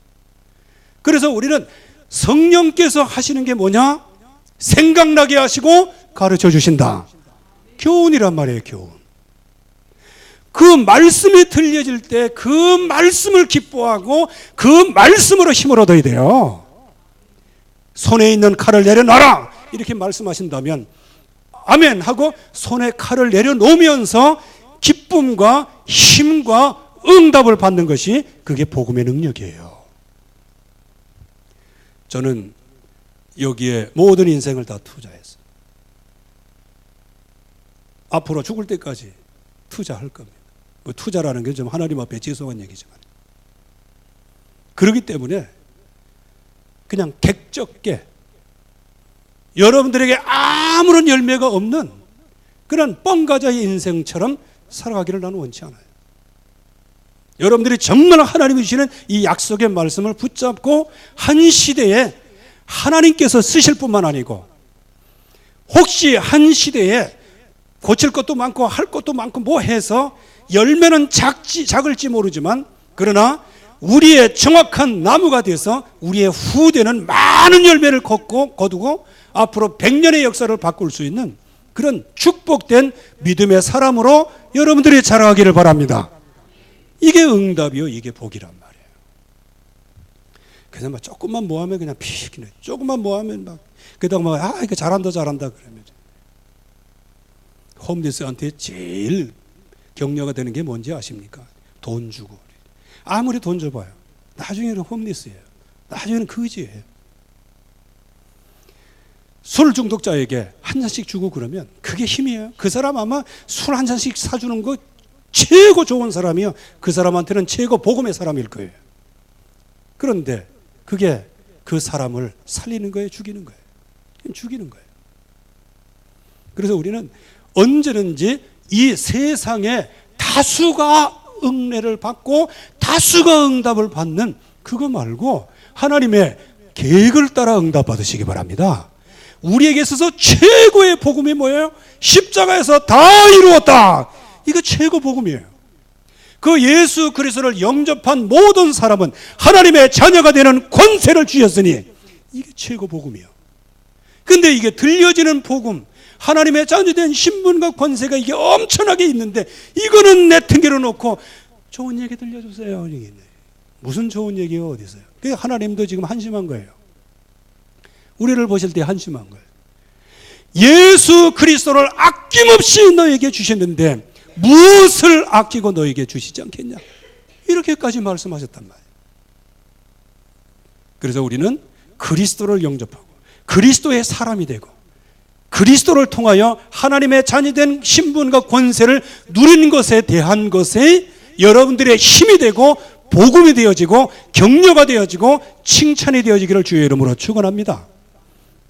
그래서 우리는 성령께서 하시는 게 뭐냐? 생각나게 하시고 가르쳐 주신다. 교훈이란 말이에요, 교훈. 그 말씀이 들려질 때 그 말씀을 기뻐하고 그 말씀으로 힘을 얻어야 돼요. 손에 있는 칼을 내려놔라, 이렇게 말씀하신다면 아멘 하고 손에 칼을 내려놓으면서 기쁨과 힘과 응답을 받는 것이, 그게 복음의 능력이에요. 저는 여기에 모든 인생을 다 투자했어요. 앞으로 죽을 때까지 투자할 겁니다. 뭐 투자라는 게 좀 하나님 앞에 죄송한 얘기지만, 그렇기 때문에 그냥 객적게 여러분들에게 아무런 열매가 없는 그런 뻥가자의 인생처럼 살아가기를 나는 원치 않아요. 여러분들이 정말 하나님이 주시는 이 약속의 말씀을 붙잡고 한 시대에 하나님께서 쓰실 뿐만 아니고, 혹시 한 시대에 고칠 것도 많고 할 것도 많고 뭐 해서 열매는 작을지 모르지만, 그러나 우리의 정확한 나무가 돼서 우리의 후대는 많은 열매를 거두고 앞으로 100년의 역사를 바꿀 수 있는 그런 축복된 믿음의 사람으로 여러분들이 자라가기를 바랍니다. 이게 응답이요, 이게 복이란 말이에요. 그래서 막 조금만 뭐 하면 그냥 피기네. 조금만 뭐 하면 막 그러다가 막 이거 잘한다 그러면, 홈리스한테 제일 격려가 되는 게 뭔지 아십니까? 돈 주고. 아무리 돈 줘봐요, 나중에는 홈리스예요. 나중에는 거지예요. 술 중독자에게 한 잔씩 주고 그러면 그게 힘이에요. 그 사람 아마 술 한 잔씩 사주는 거 최고 좋은 사람이요, 그 사람한테는 최고 복음의 사람일 거예요. 그런데 그게 그 사람을 살리는 거예요, 죽이는 거예요? 죽이는 거예요. 그래서 우리는 언제든지 이 세상에 다수가 은혜를 받고 다수가 응답을 받는 그거 말고 하나님의 계획을 따라 응답 받으시기 바랍니다. 우리에게 있어서 최고의 복음이 뭐예요? 십자가에서 다 이루었다. 이거 최고 복음이에요. 그 예수 그리스도를 영접한 모든 사람은 하나님의 자녀가 되는 권세를 주셨으니 이게 최고 복음이에요. 근데 이게 들려지는 복음, 하나님의 자녀된 신분과 권세가 이게 엄청나게 있는데, 이거는 내팽개로 놓고 좋은 얘기 들려주세요. 무슨 좋은 얘기가 어디 있어요? 그게 하나님도 지금 한심한 거예요. 우리를 보실 때 한심한 거예요. 예수 그리스도를 아낌없이 너에게 주셨는데 무엇을 아끼고 너에게 주시지 않겠냐, 이렇게까지 말씀하셨단 말이에요. 그래서 우리는 그리스도를 영접하고 그리스도의 사람이 되고 그리스도를 통하여 하나님의 자녀된 신분과 권세를 누리는 것에 대한 것에 여러분들의 힘이 되고 복음이 되어지고 격려가 되어지고 칭찬이 되어지기를 주의 이름으로 축원합니다.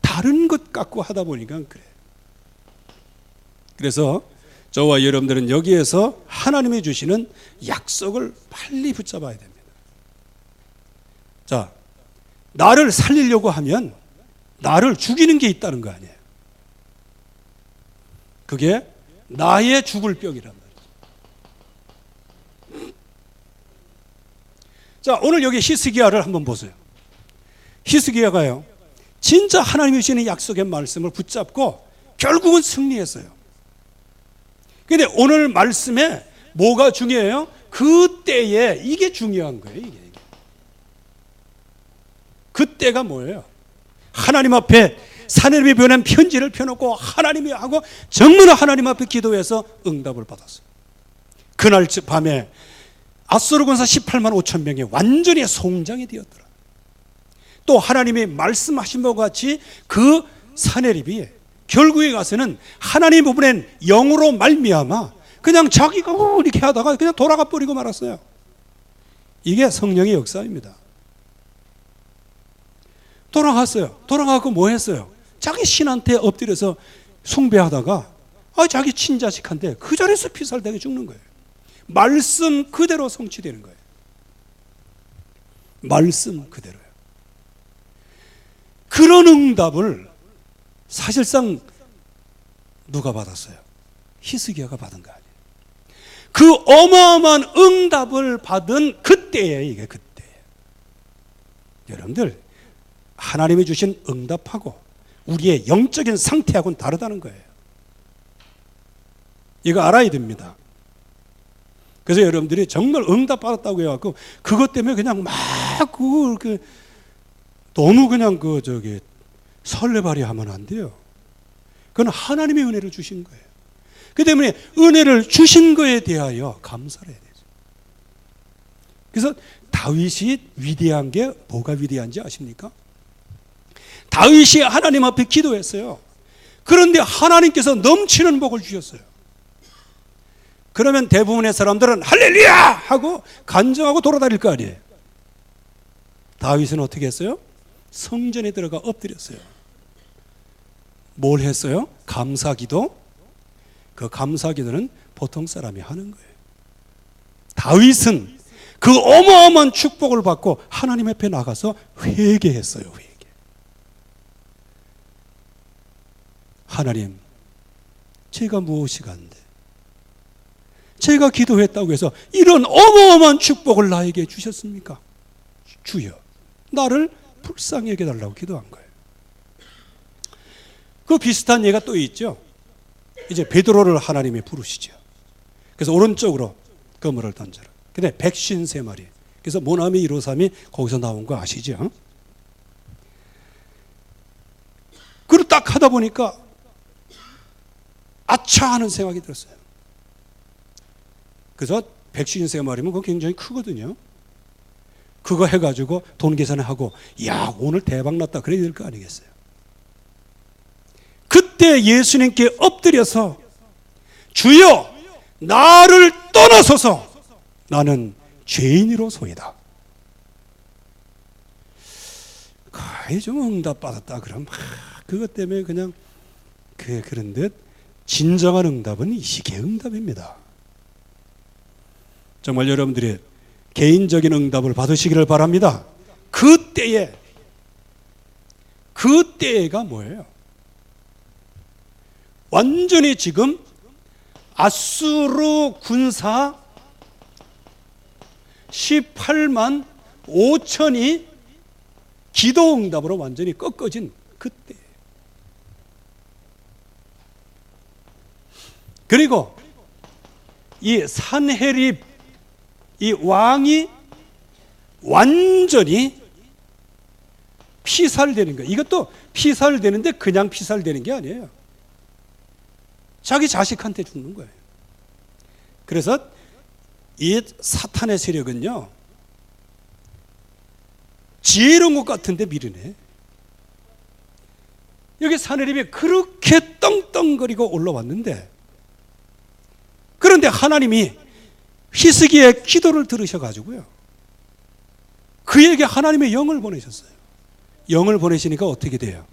다른 것 갖고 하다 보니까 그래. 그래서 저와 여러분들은 여기에서 하나님이 주시는 약속을 빨리 붙잡아야 됩니다. 자, 나를 살리려고 하면 나를 죽이는 게 있다는 거 아니에요. 그게 나의 죽을 병이란 말이에요. 자, 오늘 여기 히스기야를 한번 보세요. 히스기야가요, 진짜 하나님이 주시는 약속의 말씀을 붙잡고 결국은 승리했어요. 근데 오늘 말씀에 뭐가 중요해요? 그때에 이게 중요한 거예요. 이게. 그때가 뭐예요? 하나님 앞에 사내립이 보낸 편지를 펴놓고 하나님이 하고 정말 하나님 앞에 기도해서 응답을 받았어요. 그날 밤에 아수르 군사 18만 5천 명이 완전히 송장이 되었더라. 또 하나님이 말씀하신 것 같이 그 사내립이 결국에 가서는 하나님 보낸 영으로 말미암아 그냥 자기가 이렇게 하다가 그냥 돌아가 버리고 말았어요. 이게 성령의 역사입니다. 돌아갔어요. 돌아가고 뭐 했어요? 자기 신한테 엎드려서 숭배하다가 자기 친자식한테 그 자리에서 피살되게 죽는 거예요. 말씀 그대로 성취되는 거예요. 말씀 그대로요. 그런 응답을 사실상 누가 받았어요? 히스기야가 받은 거 아니에요. 그 어마어마한 응답을 받은 그때예요. 이게 그때예요. 여러분들, 하나님이 주신 응답하고 우리의 영적인 상태하고는 다르다는 거예요. 이거 알아야 됩니다. 그래서 여러분들이 정말 응답 받았다고 해갖고 그것 때문에 그냥 막 너무 그냥 설레발이 하면 안 돼요. 그건 하나님의 은혜를 주신 거예요. 그 때문에 은혜를 주신 거에 대하여 감사를 해야 되죠. 그래서 다윗이 위대한 게 뭐가 위대한지 아십니까? 다윗이 하나님 앞에 기도했어요. 그런데 하나님께서 넘치는 복을 주셨어요. 그러면 대부분의 사람들은 할렐루야 하고 간증하고 돌아다닐 거 아니에요. 다윗은 어떻게 했어요? 성전에 들어가 엎드렸어요. 뭘 했어요? 감사기도. 그 감사기도는 보통 사람이 하는 거예요. 다윗은 그 어마어마한 축복을 받고 하나님 앞에 나가서 회개했어요. 회개. 하나님, 제가 무엇이 간데 제가 기도했다고 해서 이런 어마어마한 축복을 나에게 주셨습니까? 주여, 나를 불쌍히 여겨달라고 기도한 거예요. 그 비슷한 예가 또 있죠. 이제 베드로를 하나님이 부르시죠. 그래서 오른쪽으로 그물을 던져라. 근데 153마리. 그래서 모나미 153이 거기서 나온 거 아시죠? 그리고 딱 하다 보니까 아차 하는 생각이 들었어요. 그래서 153마리면 그거 굉장히 크거든요. 그거 해가지고 돈 계산하고 야, 오늘 대박 났다 그래야 될 거 아니겠어요? 그때 예수님께 엎드려서 주여, 나를 떠나소서, 나는 죄인이로소이다. 거의 좀 응답받았다 그럼 그것 때문에 그냥 그런 듯 진정한 응답은 이 시기의 응답입니다. 정말 여러분들이 개인적인 응답을 받으시기를 바랍니다. 그때가 뭐예요? 완전히 지금 아수르 군사 18만 5천이 기도 응답으로 완전히 꺾어진 그때. 그리고 이 산헤립 이 왕이 완전히 피살되는 거예요. 이것도 피살되는데 그냥 피살되는 게 아니에요. 자기 자식한테 죽는 거예요. 그래서 이 사탄의 세력은요, 지혜로운 것 같은데 미련해. 여기 산헤립이 그렇게 떵떵거리고 올라왔는데, 그런데 하나님이 히스기야의 기도를 들으셔가지고요, 그에게 하나님의 영을 보내셨어요. 영을 보내시니까 어떻게 돼요?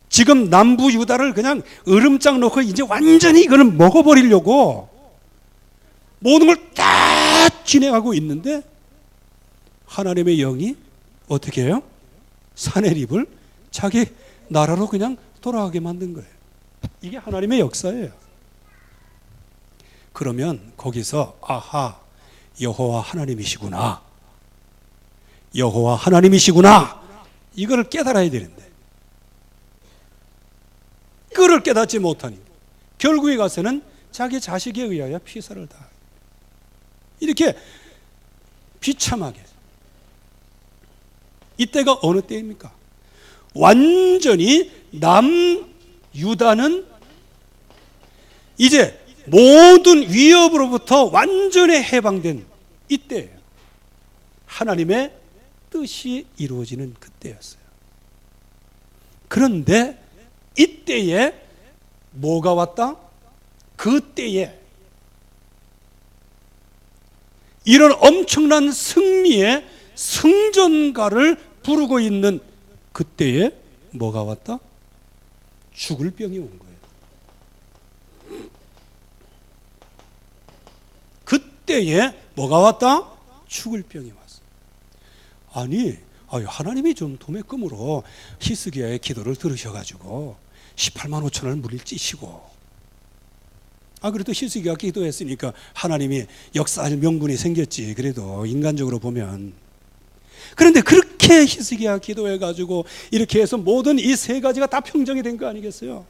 지금 남부 유다를 그냥 으름장 놓고 이제 완전히 이거는 먹어버리려고 모든 걸 다 진행하고 있는데 하나님의 영이 어떻게 해요? 산헤립을 자기 나라로 그냥 돌아가게 만든 거예요. 이게 하나님의 역사예요. 그러면 거기서 아하, 여호와 하나님이시구나 여호와 하나님이시구나. 이거를 깨달아야 되는데 그를 깨닫지 못하니 결국에 가서는 자기 자식에 의하여 피살을 다 이렇게 비참하게. 이때가 어느 때입니까? 완전히 남유다는 이제 모든 위협으로부터 완전히 해방된 이때예요. 하나님의 뜻이 이루어지는 그때였어요. 그런데 이때에 뭐가 왔다? 그때에 이런 엄청난 승리의 승전가를 부르고 있는 그때에 뭐가 왔다? 죽을 병이 온 거예요. 그때에 뭐가 왔다? 죽을 병이 왔어. 아니, 하나님이 좀 도매금으로 히스기야의 기도를 들으셔가지고 18만 5천을 물릴 찌시고, 그래도 히스기야가 기도했으니까 하나님이 역사할 명분이 생겼지. 그래도 인간적으로 보면. 그런데 그렇게 히스기야 기도해가지고 이렇게 해서 모든 이 세 가지가 다 평정이 된 거 아니겠어요?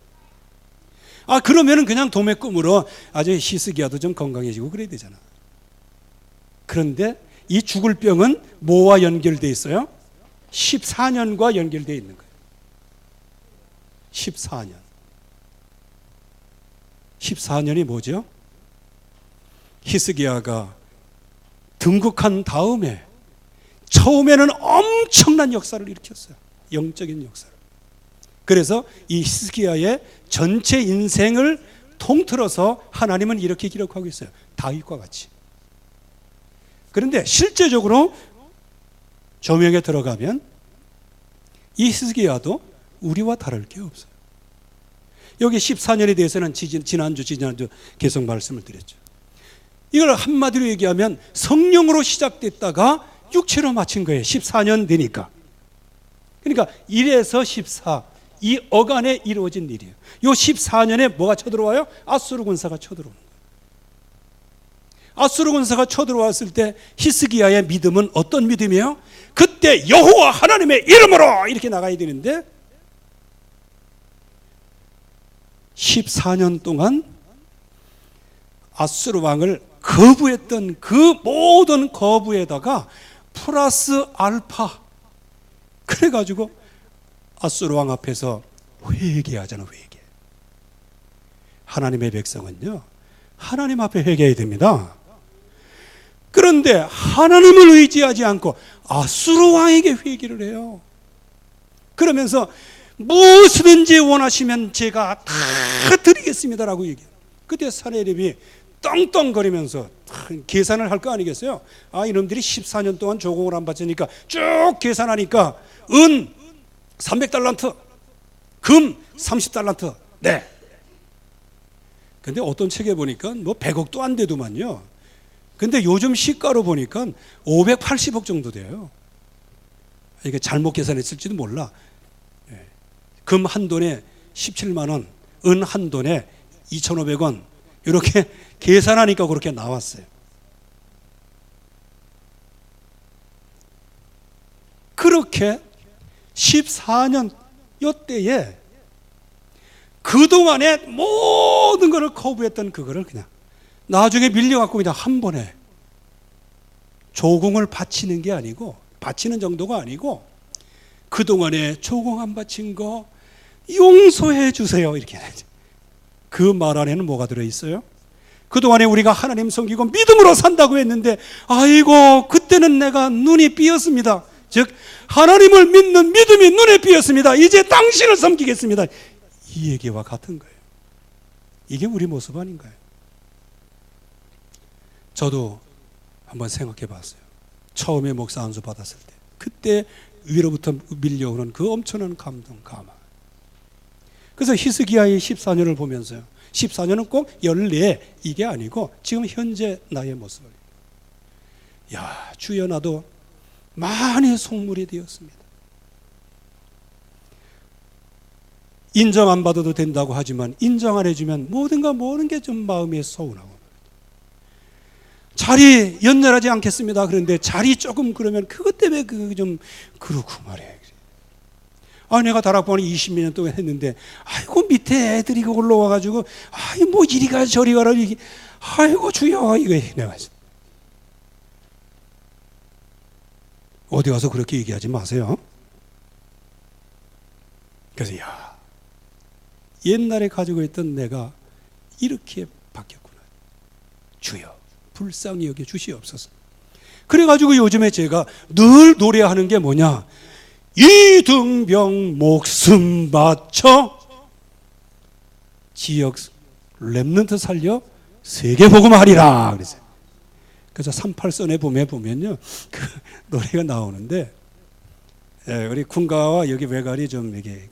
그러면은 그냥 도매금으로 아주 히스기야도 좀 건강해지고 그래야 되잖아. 그런데 이 죽을 병은 뭐와 연결되어 있어요? 14년과 연결되어 있는 거예요. 14년. 14년이 뭐죠? 히스기야가 등극한 다음에 처음에는 엄청난 역사를 일으켰어요. 영적인 역사를. 그래서 이 히스기야의 전체 인생을 통틀어서 하나님은 이렇게 기록하고 있어요. 다윗과 같이. 그런데 실제적으로 조명에 들어가면 이 히스기야도 우리와 다를 게 없어요. 여기 14년에 대해서는 지난주 계속 말씀을 드렸죠. 이걸 한마디로 얘기하면 성령으로 시작됐다가 육체로 마친 거예요. 14년 되니까. 그러니까 1에서 14, 이 어간에 이루어진 일이에요. 이 14년에 뭐가 쳐들어와요? 아수르 군사가 쳐들어오는 거예요. 아수르 군사가 쳐들어왔을 때 히스기야의 믿음은 어떤 믿음이에요? 그때 여호와 하나님의 이름으로 이렇게 나가야 되는데 14년 동안 아수르 왕을 거부했던 그 모든 거부에다가 플러스 알파, 그래가지고 아수르 왕 앞에서 회개하잖아. 회개. 하나님의 백성은요, 하나님 앞에 회개해야 됩니다. 그런데 하나님을 의지하지 않고 아수르 왕에게 회개를 해요. 그러면서 무엇이든지 원하시면 제가 다 드리겠습니다라고 얘기해요. 그때 사내립이 떵떵거리면서 계산을 할 거 아니겠어요? 이놈들이 14년 동안 조공을 안 바치니까 쭉 계산하니까 은 300달란트, 금 30달란트. 네. 근데 어떤 책에 보니까 뭐 100억도 안 되더만요. 근데 요즘 시가로 보니까 580억 정도 돼요. 이게 잘못 계산했을지도 몰라. 금 한 돈에 17만 원, 은 한 돈에 2,500원 이렇게 계산하니까 그렇게 나왔어요. 그렇게 14년 요때에 그동안에 모든 것을 거부했던 그거를 그냥 나중에 밀려갖고 그냥 한 번에 조공을 바치는 게 아니고, 바치는 정도가 아니고 그동안에 조공 안 바친 거 용서해 주세요 이렇게 하죠. 그 말 안에는 뭐가 들어있어요? 그동안에 우리가 하나님 섬기고 믿음으로 산다고 했는데 아이고 그때는 내가 눈이 삐었습니다. 즉 하나님을 믿는 믿음이 눈에 삐었습니다. 이제 당신을 섬기겠습니다. 이 얘기와 같은 거예요. 이게 우리 모습 아닌가요? 저도 한번 생각해 봤어요. 처음에 목사 안수 받았을 때 그때 위로부터 밀려오는 그 엄청난 감동, 감화. 그래서 히스기야의 14년을 보면서요, 14년은 꼭 14 이게 아니고 지금 현재 나의 모습을, 야 주여 나도 많이 속물이 되었습니다. 인정 안 받아도 된다고 하지만 인정 안 해주면 모든 게 좀 마음에 서운하고 자리 연결하지 않겠습니다. 그런데 자리 조금 그러면 그것 때문에 좀 그렇고 말이에요. 내가 다락방을 20년 동안 했는데, 아이고 밑에 애들이 올라와가지고, 뭐 이리 가 저리 가라 이게, 아이고 주여 이거 내가 어디 가서 그렇게 얘기하지 마세요. 그래서 옛날에 가지고 있던 내가 이렇게 바뀌었구나. 주여 불쌍히 여겨 주시옵소서. 그래가지고 요즘에 제가 늘 노래하는 게 뭐냐, 이등병 목숨 바쳐 지역 렘넌트 살려 세계복음하리라 그랬어요. 그래서 38선에 보면요 그 노래가 나오는데, 우리 군가와 여기 외갈이 좀 이게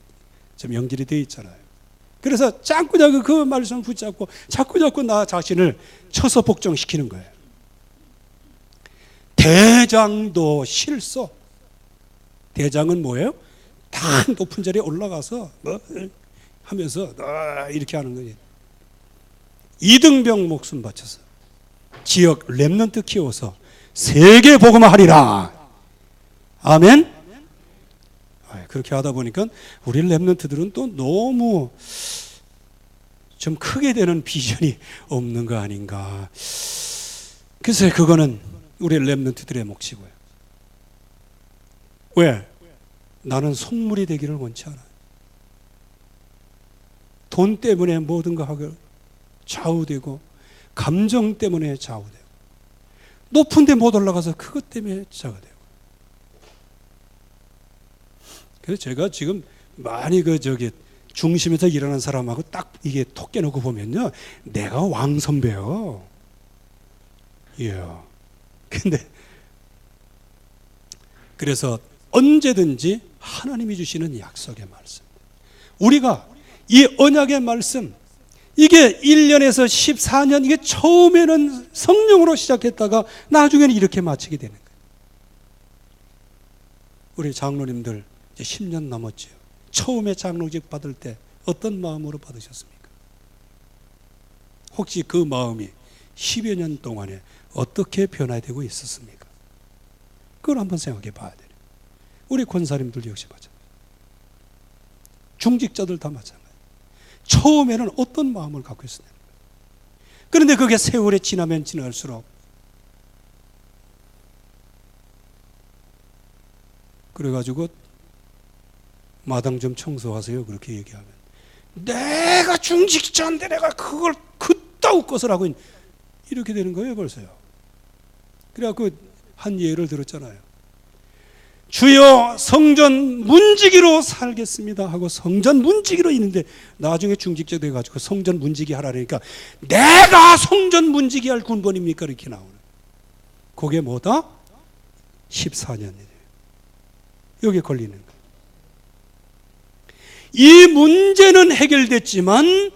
좀 연결이 되어 있잖아요. 그래서 자꾸 그 말씀 붙잡고 자꾸 나 자신을 쳐서 복종시키는 거예요. 대장도 실소. 대장은 뭐예요? 다 높은 자리에 올라가서 뭐 하면서 이렇게 하는 거예요. 이등병 목숨 바쳐서 지역 렘넌트 키워서 세계 복음하리라. 아멘. 그렇게 하다 보니까 우리 렘넌트들은 또 너무 좀 크게 되는 비전이 없는 거 아닌가. 그래서 그거는 우리 렘넌트들의 몫이고요. 왜? 나는 속물이 되기를 원치 않아요. 돈 때문에 모든 거 하고 좌우되고, 감정 때문에 좌우되고, 높은 데 못 올라가서 그것 때문에 좌우되고. 그래서 제가 지금 많이 중심에서 일하는 사람하고 딱 이게 톡 깨놓고 보면요, 내가 왕선배요. 근데 그래서 언제든지 하나님이 주시는 약속의 말씀, 우리가 이 언약의 말씀, 이게 1년에서 14년, 이게 처음에는 성령으로 시작했다가 나중에는 이렇게 마치게 되는 거예요. 우리 장로님들 이제 10년 남았죠. 처음에 장로직 받을 때 어떤 마음으로 받으셨습니까? 혹시 그 마음이 10여 년 동안에 어떻게 변화되고 있었습니까? 그걸 한번 생각해 봐야 돼요. 우리 권사님들 역시 마찬가지, 중직자들 다 마찬가지. 처음에는 어떤 마음을 갖고 있었냐. 그런데 그게 세월이 지나면 지날수록, 그래가지고 마당 좀 청소하세요 그렇게 얘기하면, 내가 중직자인데 내가 그걸 그따위 것을 하고 이렇게 되는 거예요 벌써요. 그래갖고 한 예를 들었잖아요. 주여 성전 문지기로 살겠습니다 하고 성전 문지기로 있는데, 나중에 중직자 돼가지고 성전 문지기 하라니까 내가 성전 문지기 할 군번입니까 이렇게 나오는. 그게 뭐다? 14년이에요. 여기에 걸리는 거예요. 이 문제는 해결됐지만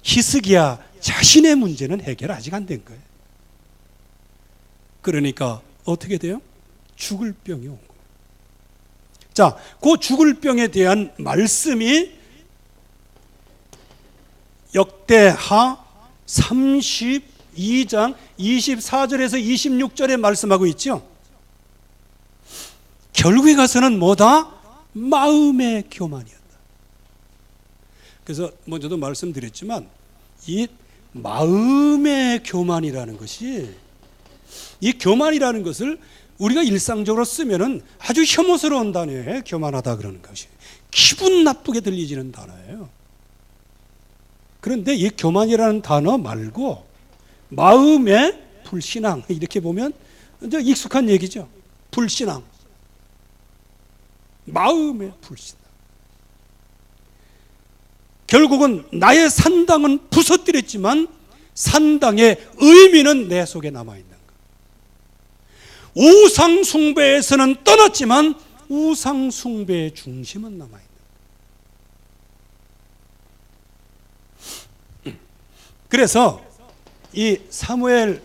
히스기야 자신의 문제는 해결 아직 안 된 거예요. 그러니까 어떻게 돼요? 죽을 병이 온 거예요. 자, 그 죽을 병에 대한 말씀이 역대하 32장 24절에서 26절에 말씀하고 있죠. 결국에 가서는 뭐다? 마음의 교만이었다. 그래서 먼저도 말씀드렸지만 이 마음의 교만이라는 것이, 이 교만이라는 것을 우리가 일상적으로 쓰면은 아주 혐오스러운 단어예요. 교만하다 그러는 것이 기분 나쁘게 들리지는 단어예요. 그런데 이 교만이라는 단어 말고 마음의 불신앙, 이렇게 보면 이제 익숙한 얘기죠. 불신앙, 마음의 불신앙. 결국은 나의 산당은 부서뜨렸지만 산당의 의미는 내 속에 남아있는 것. 우상숭배에서는 떠났지만 우상숭배의 중심은 남아있는 것. 그래서 이 사무엘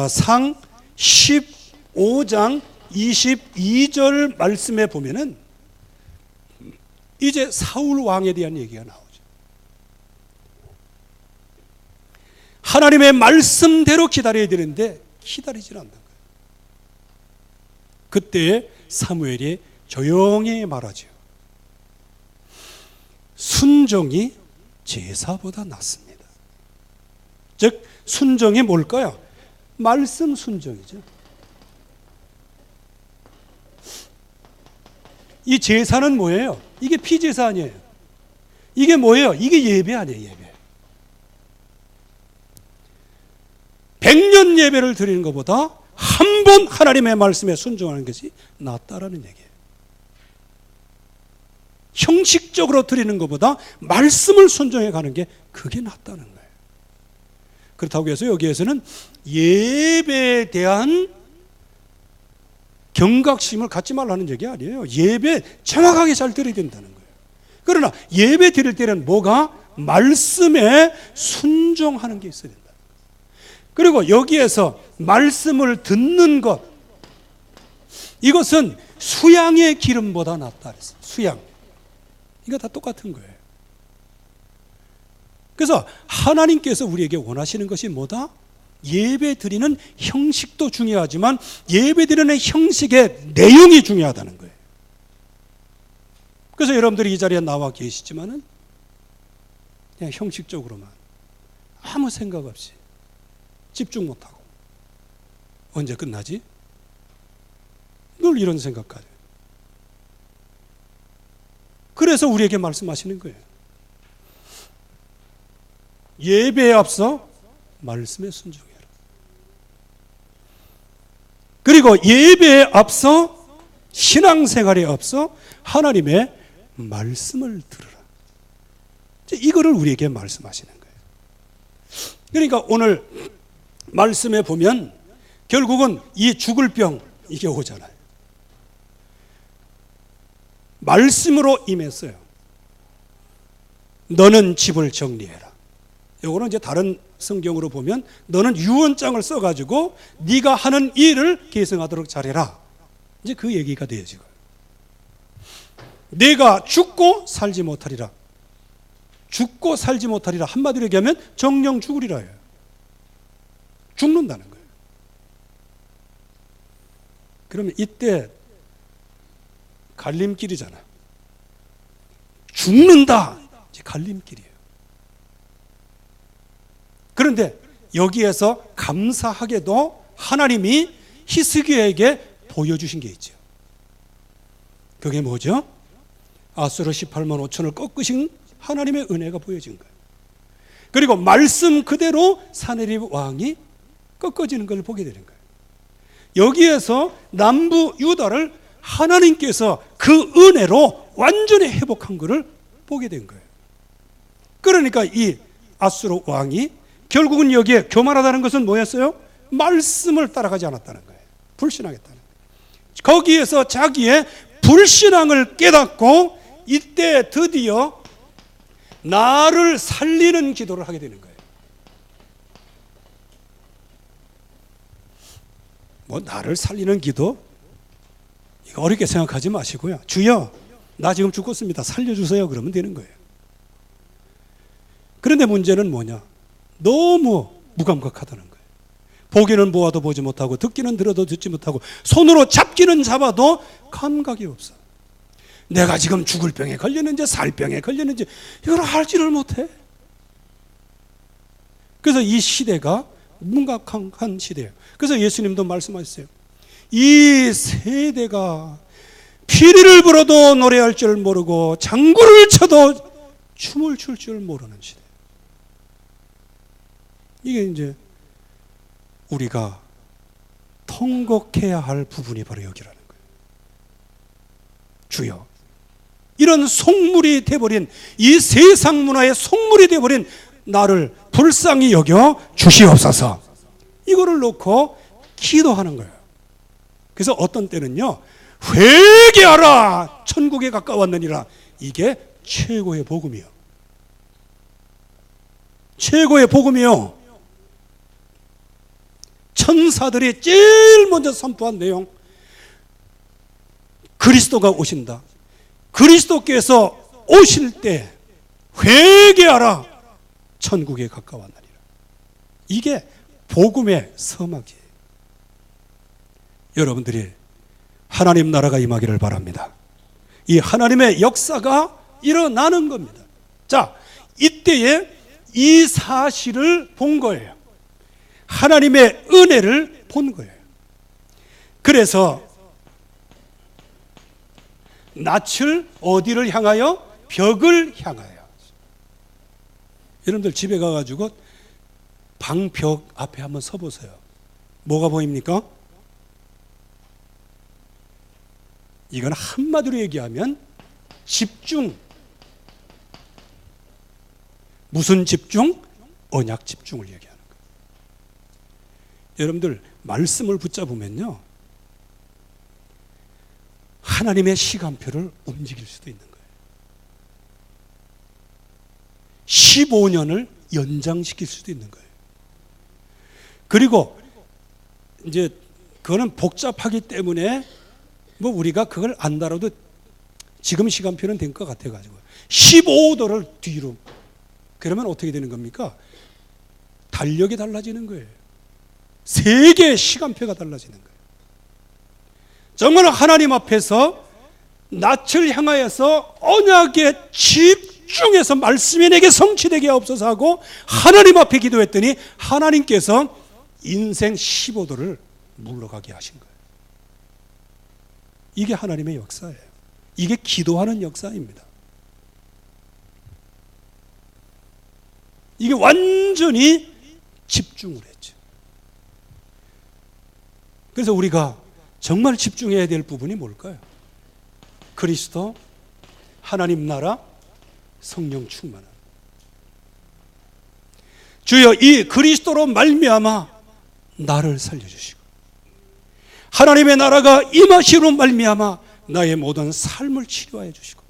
상 15장 22절 말씀에 보면은 이제 사울 왕에 대한 얘기가 나오죠. 하나님의 말씀대로 기다려야 되는데 기다리질 않는 거예요. 그때 사무엘이 조용히 말하죠. 순종이 제사보다 낫습니다. 즉 순종이 뭘까요? 말씀 순종이죠. 이 제사는 뭐예요? 이게 피제사 아니에요. 이게 뭐예요? 이게 예배 아니에요. 예배. 100년 예배를 드리는 것보다 한 번 하나님의 말씀에 순종하는 것이 낫다라는 얘기예요. 형식적으로 드리는 것보다 말씀을 순종해 가는 게 그게 낫다는 거예요. 그렇다고 해서 여기에서는 예배에 대한 경각심을 갖지 말라는 얘기 아니에요. 예배 정확하게 잘 드려야 된다는 거예요. 그러나 예배 드릴 때는 뭐가? 말씀에 순종하는 게 있어야 된다. 그리고 여기에서 말씀을 듣는 것, 이것은 수양의 기름보다 낫다 그랬어요. 수양. 이거 다 똑같은 거예요. 그래서 하나님께서 우리에게 원하시는 것이 뭐다? 예배 드리는 형식도 중요하지만 예배 드리는 형식의 내용이 중요하다는 거예요. 그래서 여러분들이 이 자리에 나와 계시지만은 그냥 형식적으로만 아무 생각 없이 집중 못하고 언제 끝나지? 늘 이런 생각까지. 그래서 우리에게 말씀하시는 거예요. 예배에 앞서 말씀에 순종해라. 그리고 예배에 앞서 신앙생활에 앞서 하나님의 말씀을 들으라. 이거를 우리에게 말씀하시는 거예요. 그러니까 오늘 말씀에 보면 결국은 이 죽을 병 이게 오잖아요. 말씀으로 임했어요. 너는 집을 정리해라. 요거는 이제 다른 성경으로 보면 너는 유언장을 써가지고 네가 하는 일을 계승하도록 잘해라. 이제 그 얘기가 돼요 지금. 내가 죽고 살지 못하리라. 죽고 살지 못하리라. 한마디로 얘기하면 정령 죽으리라 해요. 죽는다는 거예요. 그러면 이때 갈림길이잖아. 죽는다. 이제 갈림길이에요. 그런데 여기에서 감사하게도 하나님이 히스기야에게 보여주신 게 있죠. 그게 뭐죠? 아수르 18만 5천을 꺾으신 하나님의 은혜가 보여진 거예요. 그리고 말씀 그대로 사네립 왕이 꺾어지는 걸 보게 되는 거예요. 여기에서 남부 유다를 하나님께서 그 은혜로 완전히 회복한 것을 보게 된 거예요. 그러니까 이 아수르 왕이 결국은 여기에 교만하다는 것은 뭐였어요? 말씀을 따라가지 않았다는 거예요. 불신하겠다는 거예요. 거기에서 자기의 불신앙을 깨닫고 이때 드디어 나를 살리는 기도를 하게 되는 거예요. 뭐 나를 살리는 기도? 이거 어렵게 생각하지 마시고요. 주여, 나 지금 죽었습니다. 살려주세요. 그러면 되는 거예요. 그런데 문제는 뭐냐? 너무 무감각하다는 거예요. 보기는 보아도 보지 못하고 듣기는 들어도 듣지 못하고 손으로 잡기는 잡아도 감각이 없어. 내가 지금 죽을 병에 걸렸는지 살 병에 걸렸는지 이걸 알지를 못해. 그래서 이 시대가 무감각한 시대예요. 그래서 예수님도 말씀하셨어요. 이 세대가 피리를 불어도 노래할 줄 모르고 장구를 쳐도 춤을 출 줄 모르는 시대. 이게 이제 우리가 통곡해야 할 부분이 바로 여기라는 거예요. 주여, 이런 속물이 돼버린, 이 세상 문화의 속물이 돼버린 나를 불쌍히 여겨 주시옵소서. 이거를 놓고 기도하는 거예요. 그래서 어떤 때는요, 회개하라, 천국에 가까웠느니라. 이게 최고의 복음이요. 최고의 복음이요. 천사들이 제일 먼저 선포한 내용, 그리스도가 오신다. 그리스도께서 오실 때 회개하라, 천국에 가까웠느니라. 이게 복음의 서막이에요. 여러분들이 하나님 나라가 임하기를 바랍니다. 이 하나님의 역사가 일어나는 겁니다. 자, 이때에 이 사실을 본 거예요. 하나님의 은혜를 본 거예요. 그래서 낯을 어디를 향하여? 벽을 향하여. 여러분들 집에 가가지고 방벽 앞에 한번 서보세요. 뭐가 보입니까? 이건 한마디로 얘기하면 집중. 무슨 집중? 언약 집중을 얘기하는 거예요. 여러분들 말씀을 붙잡으면요, 하나님의 시간표를 움직일 수도 있는 거예요. 15년을 연장시킬 수도 있는 거예요. 그리고 이제 그거는 복잡하기 때문에 뭐 우리가 그걸 안다라도 지금 시간표는 된 것 같아가지고 15도를 뒤로, 그러면 어떻게 되는 겁니까? 달력이 달라지는 거예요. 세계의 시간표가 달라지는 거예요. 정말 하나님 앞에서 낯을 향하여서 언약에 집중해서 말씀이 내게 성취되게 하옵소서 하고 하나님 앞에 기도했더니 하나님께서 인생 15도를 물러가게 하신 거예요. 이게 하나님의 역사예요. 이게 기도하는 역사입니다. 이게 완전히 집중을 했죠. 그래서 우리가 정말 집중해야 될 부분이 뭘까요? 그리스도, 하나님 나라, 성령 충만함. 주여, 이 그리스도로 말미암아 나를 살려주시고 하나님의 나라가 임하시로 말미암아 나의 모든 삶을 치료하여 주시고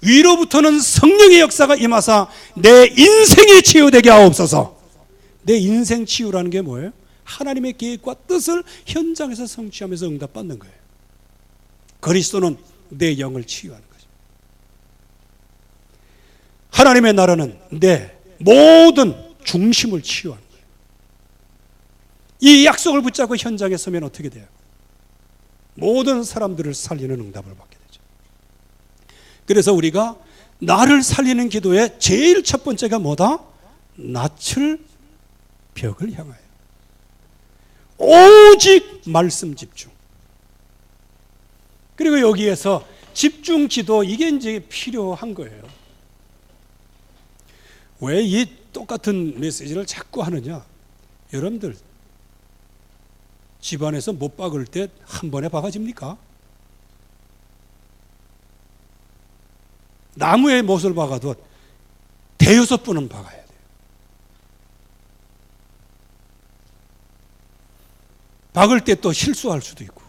위로부터는 성령의 역사가 임하사 내 인생이 치유되게 하옵소서. 내 인생 치유라는 게 뭐예요? 하나님의 계획과 뜻을 현장에서 성취하면서 응답받는 거예요. 그리스도는 내 영을 치유하는 거죠. 하나님의 나라는 내 모든 중심을 치유하는 거예요. 이 약속을 붙잡고 현장에 서면 어떻게 돼요? 모든 사람들을 살리는 응답을 받게 되죠. 그래서 우리가 나를 살리는 기도의 제일 첫 번째가 뭐다? 낯을 벽을 향하여 오직 말씀 집중. 그리고 여기에서 집중 기도, 이게 이제 필요한 거예요. 왜 이 똑같은 메시지를 자꾸 하느냐? 여러분들 집안에서 못 박을 때 한 번에 박아집니까? 나무에 못을 박아도 대여섯 번은 박아야 돼요. 박을 때 또 실수할 수도 있고.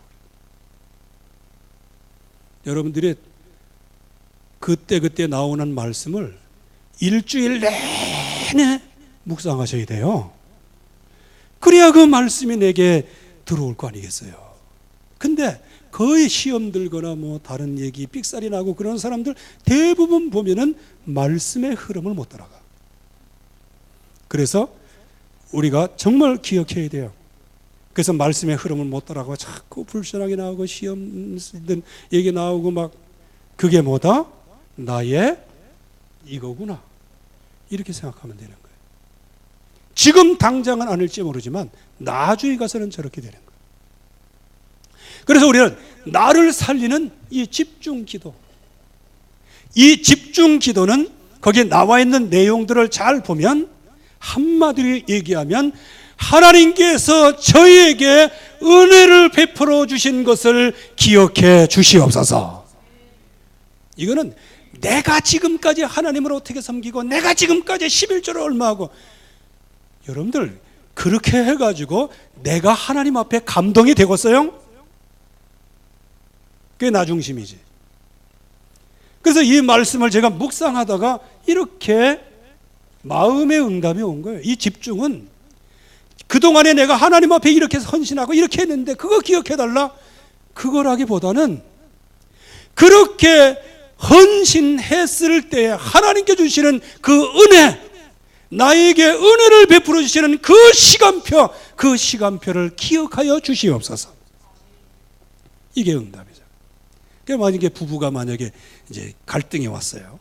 여러분들이 그때 나오는 말씀을 일주일 내내 묵상하셔야 돼요. 그래야 그 말씀이 내게 들어올 거 아니겠어요. 근데 거의 시험 들거나 뭐 다른 얘기 삑살이 나고 그런 사람들 대부분 보면은 말씀의 흐름을 못 따라가. 그래서 우리가 정말 기억해야 돼요. 그래서 말씀의 흐름을 못 따라가고 자꾸 불편하게 나오고 시험 얘기 나오고 막, 그게 뭐다? 나의 이거구나, 이렇게 생각하면 되는 거예요. 지금 당장은 아닐지 모르지만 나중에 가서는 저렇게 되는 거예요. 그래서 우리는 나를 살리는 이 집중 기도, 이 집중 기도는 거기에 나와 있는 내용들을 잘 보면 한마디로 얘기하면 하나님께서 저희에게 은혜를 베풀어 주신 것을 기억해 주시옵소서. 이거는 내가 지금까지 하나님을 어떻게 섬기고 내가 지금까지 11조를 얼마 하고, 여러분들 그렇게 해가지고 내가 하나님 앞에 감동이 되겠어요? 그게 나 중심이지. 그래서 이 말씀을 제가 묵상하다가 이렇게 마음의 응답이 온 거예요. 이 집중은 그동안에 내가 하나님 앞에 이렇게 헌신하고 이렇게 했는데 그거 기억해달라, 그거라기보다는 그렇게 헌신했을 때 하나님께 주시는 그 은혜, 나에게 은혜를 베풀어 주시는 그 시간표를 기억하여 주시옵소서. 이게 응답이죠. 그러니까 만약에 부부가 만약에 이제 갈등이 왔어요.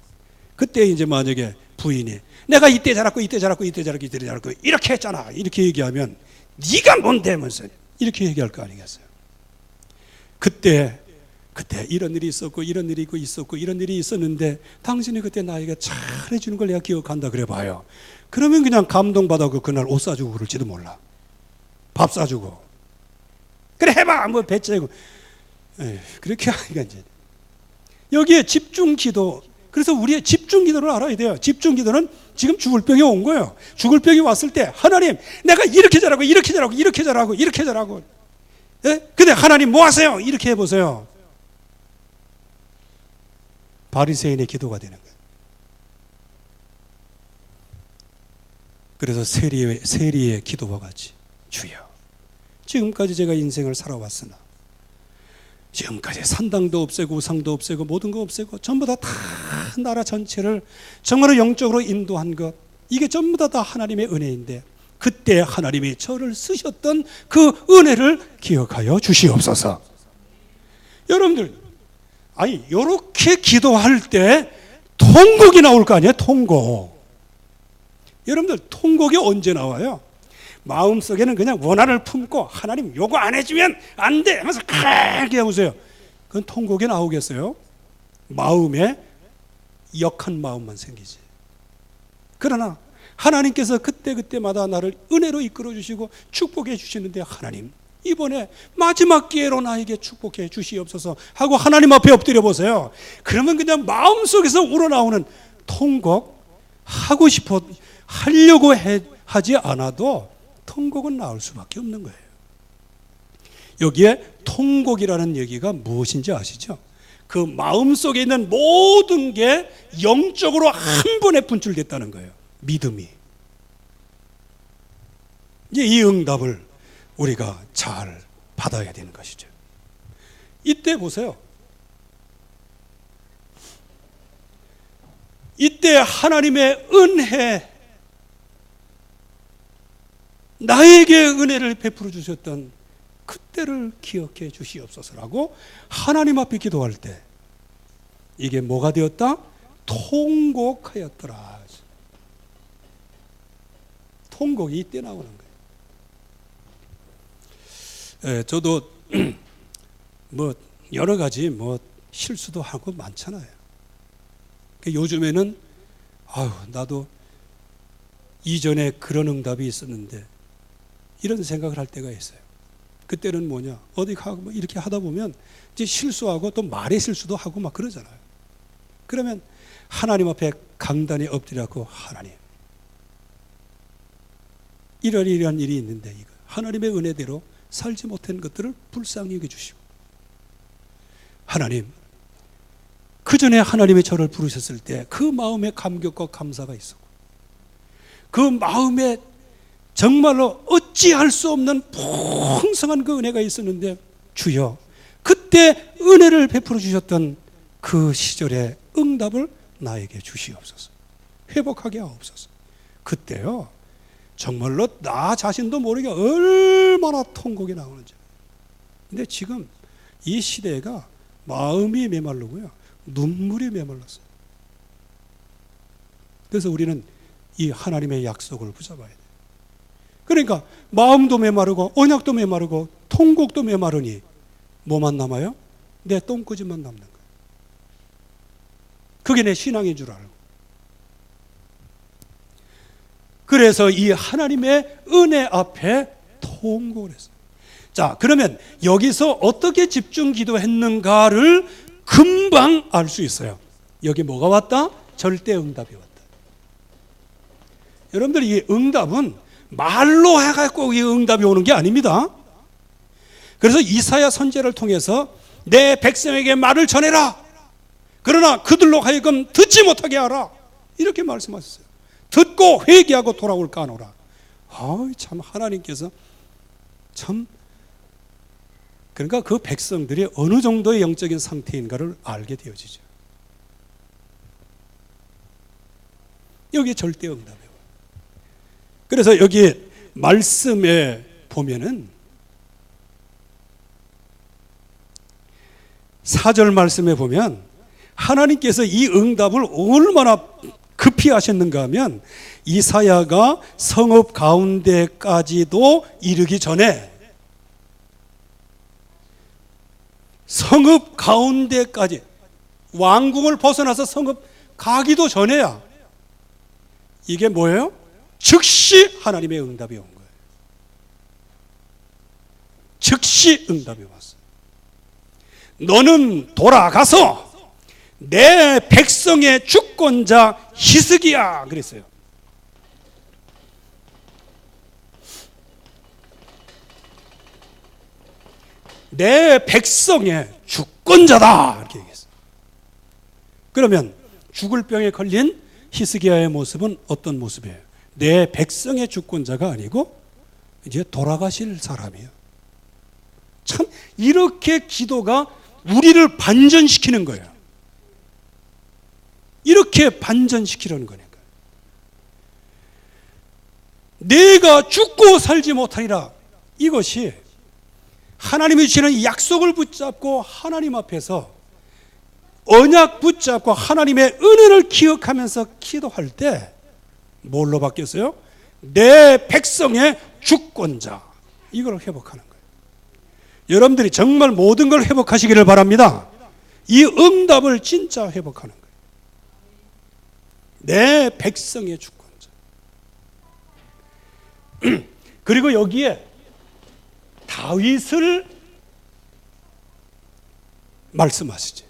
그때 이제 만약에 부인이 내가 이때 잘했고 이때 잘했고 이때 잘했고 이때 잘했고 이렇게 했잖아, 이렇게 얘기하면 네가 뭔데 면서 이렇게 얘기할 거 아니겠어요. 그때 이런 일이 있었고 이런 일이 있었고 이런 일이 있었는데 당신이 그때 나에게 잘해주는 걸 내가 기억한다 그래 봐요. 그러면 그냥 감동받아서 그날 옷 사주고 그럴지도 몰라. 밥 사주고 그래 해봐 뭐 배째고 그렇게 하니까 이제 여기에 집중기도. 그래서 우리의 집중기도를 알아야 돼요. 집중기도는 지금 죽을 병이 온 거예요. 죽을 병이 왔을 때 하나님 내가 이렇게 잘하고 이렇게 잘하고 이렇게 잘하고 이렇게 잘하고 근데 하나님 뭐 하세요? 이렇게 해보세요. 바리새인의 기도가 되는 거예요. 그래서 세리의 기도와 같이 주여 지금까지 제가 인생을 살아왔으나 지금까지 산당도 없애고 우상도 없애고 모든 거 없애고 전부 다 나라 전체를 정말로 영적으로 인도한 것, 이게 전부 다 하나님의 은혜인데 그때 하나님이 저를 쓰셨던 그 은혜를 기억하여 주시옵소서. 여러분들 아니 이렇게 기도할 때 통곡이 나올 거 아니에요. 통곡. 여러분들 통곡이 언제 나와요? 마음속에는 그냥 원한을 품고 하나님 요거 안 해주면 안 돼 하면서 크게 해보세요. 그건 통곡이 나오겠어요? 마음에 역한 마음만 생기지. 그러나 하나님께서 그때마다 나를 은혜로 이끌어 주시고 축복해 주시는데 하나님 이번에 마지막 기회로 나에게 축복해 주시옵소서 하고 하나님 앞에 엎드려 보세요. 그러면 그냥 마음속에서 우러나오는 통곡, 하려고 하지 않아도 통곡은 나올 수밖에 없는 거예요. 여기에 통곡이라는 얘기가 무엇인지 아시죠? 그 마음속에 있는 모든 게 영적으로 한 번에 분출됐다는 거예요. 믿음이. 이제 이 응답을 우리가 잘 받아야 되는 것이죠. 이때 보세요. 이때 하나님의 은혜, 나에게 은혜를 베풀어 주셨던 그때를 기억해 주시옵소서라고 하나님 앞에 기도할 때 이게 뭐가 되었다? 통곡하였더라. 통곡이 이때 나오는 거예요. 저도 뭐 여러 가지 뭐 실수도 하고 많잖아요. 요즘에는 나도 이전에 그런 응답이 있었는데 이런 생각을 할 때가 있어요. 그때는 뭐냐, 어디 가고 이렇게 하다 보면 이제 실수하고 또 말의 실수도 하고 막 그러잖아요. 그러면 하나님 앞에 강단에 엎드려고 하나님 이런 일이 있는데 이거 하나님의 은혜대로 살지 못한 것들을 불쌍히 여겨주시고 하나님 그 전에 하나님이 저를 부르셨을 때 그 마음에 감격과 감사가 있었고 그 마음에 정말로 어찌할 수 없는 풍성한 그 은혜가 있었는데 주여 그때 은혜를 베풀어 주셨던 그 시절의 응답을 나에게 주시옵소서. 회복하게 하옵소서. 그때요 정말로 나 자신도 모르게 얼마나 통곡이 나오는지. 근데 지금 이 시대가 마음이 메말르고요 눈물이 메말랐어요. 그래서 우리는 이 하나님의 약속을 붙잡아야 돼요. 그러니까 마음도 메마르고 언약도 메마르고 통곡도 메마르니 뭐만 남아요? 내 똥꾸질만 남는 거예요. 그게 내 신앙인 줄 알고. 그래서 이 하나님의 은혜 앞에 통곡을 했어요. 자, 그러면 여기서 어떻게 집중 기도했는가를 금방 알 수 있어요. 여기 뭐가 왔다? 절대 응답이 왔다. 여러분들 이 응답은 말로 해갖고 이 응답이 오는 게 아닙니다. 그래서 이사야 선지자를 통해서 내 백성에게 말을 전해라. 그러나 그들로 하여금 듣지 못하게 하라. 이렇게 말씀하셨어요. 듣고 회개하고 돌아올까 하노라. 참 하나님께서 참 그러니까 그 백성들이 어느 정도의 영적인 상태인가를 알게 되어지죠. 여기에 절대 응답이에요. 그래서 여기 말씀에 보면은 4절 말씀에 보면 하나님께서 이 응답을 얼마나 급히 하셨는가 하면 이사야가 성읍 가운데까지도 이르기 전에 성읍 가운데까지 왕궁을 벗어나서 성읍 가기도 전에야 이게 뭐예요? 즉시 하나님의 응답이 온 거예요. 즉시 응답이 왔어요. 너는 돌아가서 내 백성의 주권자 히스기야 그랬어요. 내 백성의 주권자다 이렇게 얘기했어요. 그러면 죽을 병에 걸린 히스기야의 모습은 어떤 모습이에요? 내 백성의 주권자가 아니고 이제 돌아가실 사람이에요. 참 이렇게 기도가 우리를 반전시키는 거예요. 이렇게 반전시키려는 거니까. 내가 죽고 살지 못하리라. 이것이 하나님이 주시는 이 약속을 붙잡고 하나님 앞에서 언약 붙잡고 하나님의 은혜를 기억하면서 기도할 때 뭘로 바뀌었어요? 내 백성의 주권자. 이걸 회복하는 거예요. 여러분들이 정말 모든 걸 회복하시기를 바랍니다. 이 응답을 진짜 회복하는 거예요. 내 백성의 주권자. 그리고 여기에 다윗을 말씀하시지.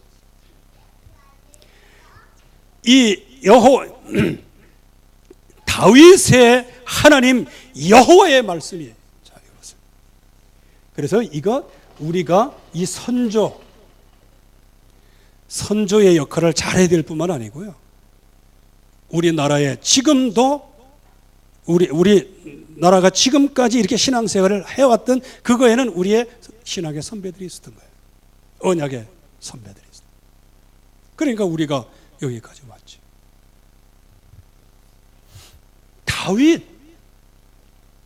이 다윗의 하나님 여호와의 말씀이에요. 자, 이것을. 그래서 이거 우리가 이 선조의 역할을 잘해야 될 뿐만 아니고요. 우리나라에 지금도 우리 나라가 지금까지 이렇게 신앙생활을 해왔던 그거에는 우리의 신학의 선배들이 있었던 거예요. 언약의 선배들이 있었던 거예요. 그러니까 우리가 여기까지 왔지.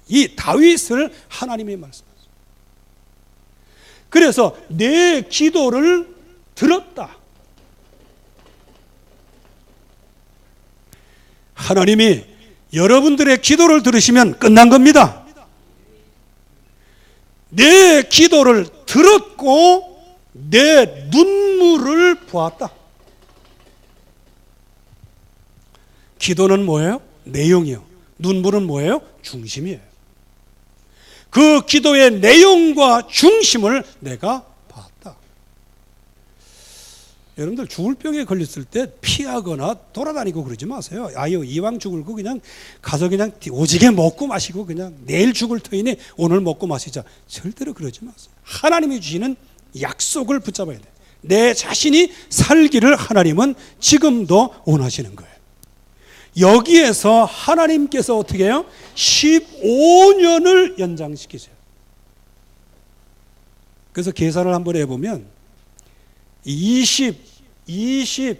이 다윗을 하나님이 말씀하셨어요. 그래서 내 기도를 들었다. 하나님이 여러분들의 기도를 들으시면 끝난 겁니다. 내 기도를 들었고 내 눈물을 보았다. 기도는 뭐예요? 내용이요. 눈물은 뭐예요? 중심이에요. 그 기도의 내용과 중심을 내가 봤다. 여러분들 죽을 병에 걸렸을 때 피하거나 돌아다니고 그러지 마세요. 아유, 이왕 죽을 거 그냥 가서 그냥 오지게 먹고 마시고 그냥 내일 죽을 터이니 오늘 먹고 마시자. 절대로 그러지 마세요. 하나님이 주시는 약속을 붙잡아야 돼요. 내 자신이 살기를 하나님은 지금도 원하시는 거예요. 여기에서 하나님께서 어떻게 해요? 15년을 연장시키세요. 그래서 계산을 한번 해보면 25세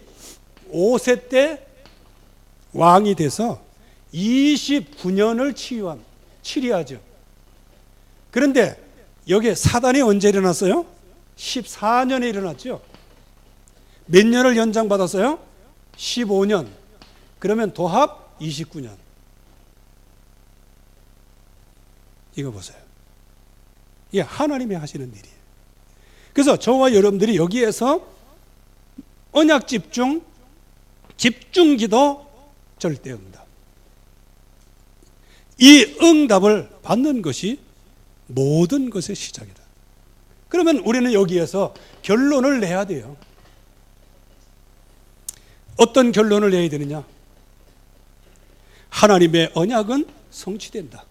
때 왕이 돼서 29년을 치리하죠. 그런데 여기에 사단이 언제 일어났어요? 14년에 일어났죠. 몇 년을 연장받았어요? 15년. 그러면 도합 29년. 이거 보세요. 이게 하나님이 하시는 일이에요. 그래서 저와 여러분들이 여기에서 언약 집중, 집중기도 절대 응답. 이 응답을 받는 것이 모든 것의 시작이다. 그러면 우리는 여기에서 결론을 내야 돼요. 어떤 결론을 내야 되느냐? 하나님의 언약은 성취된다.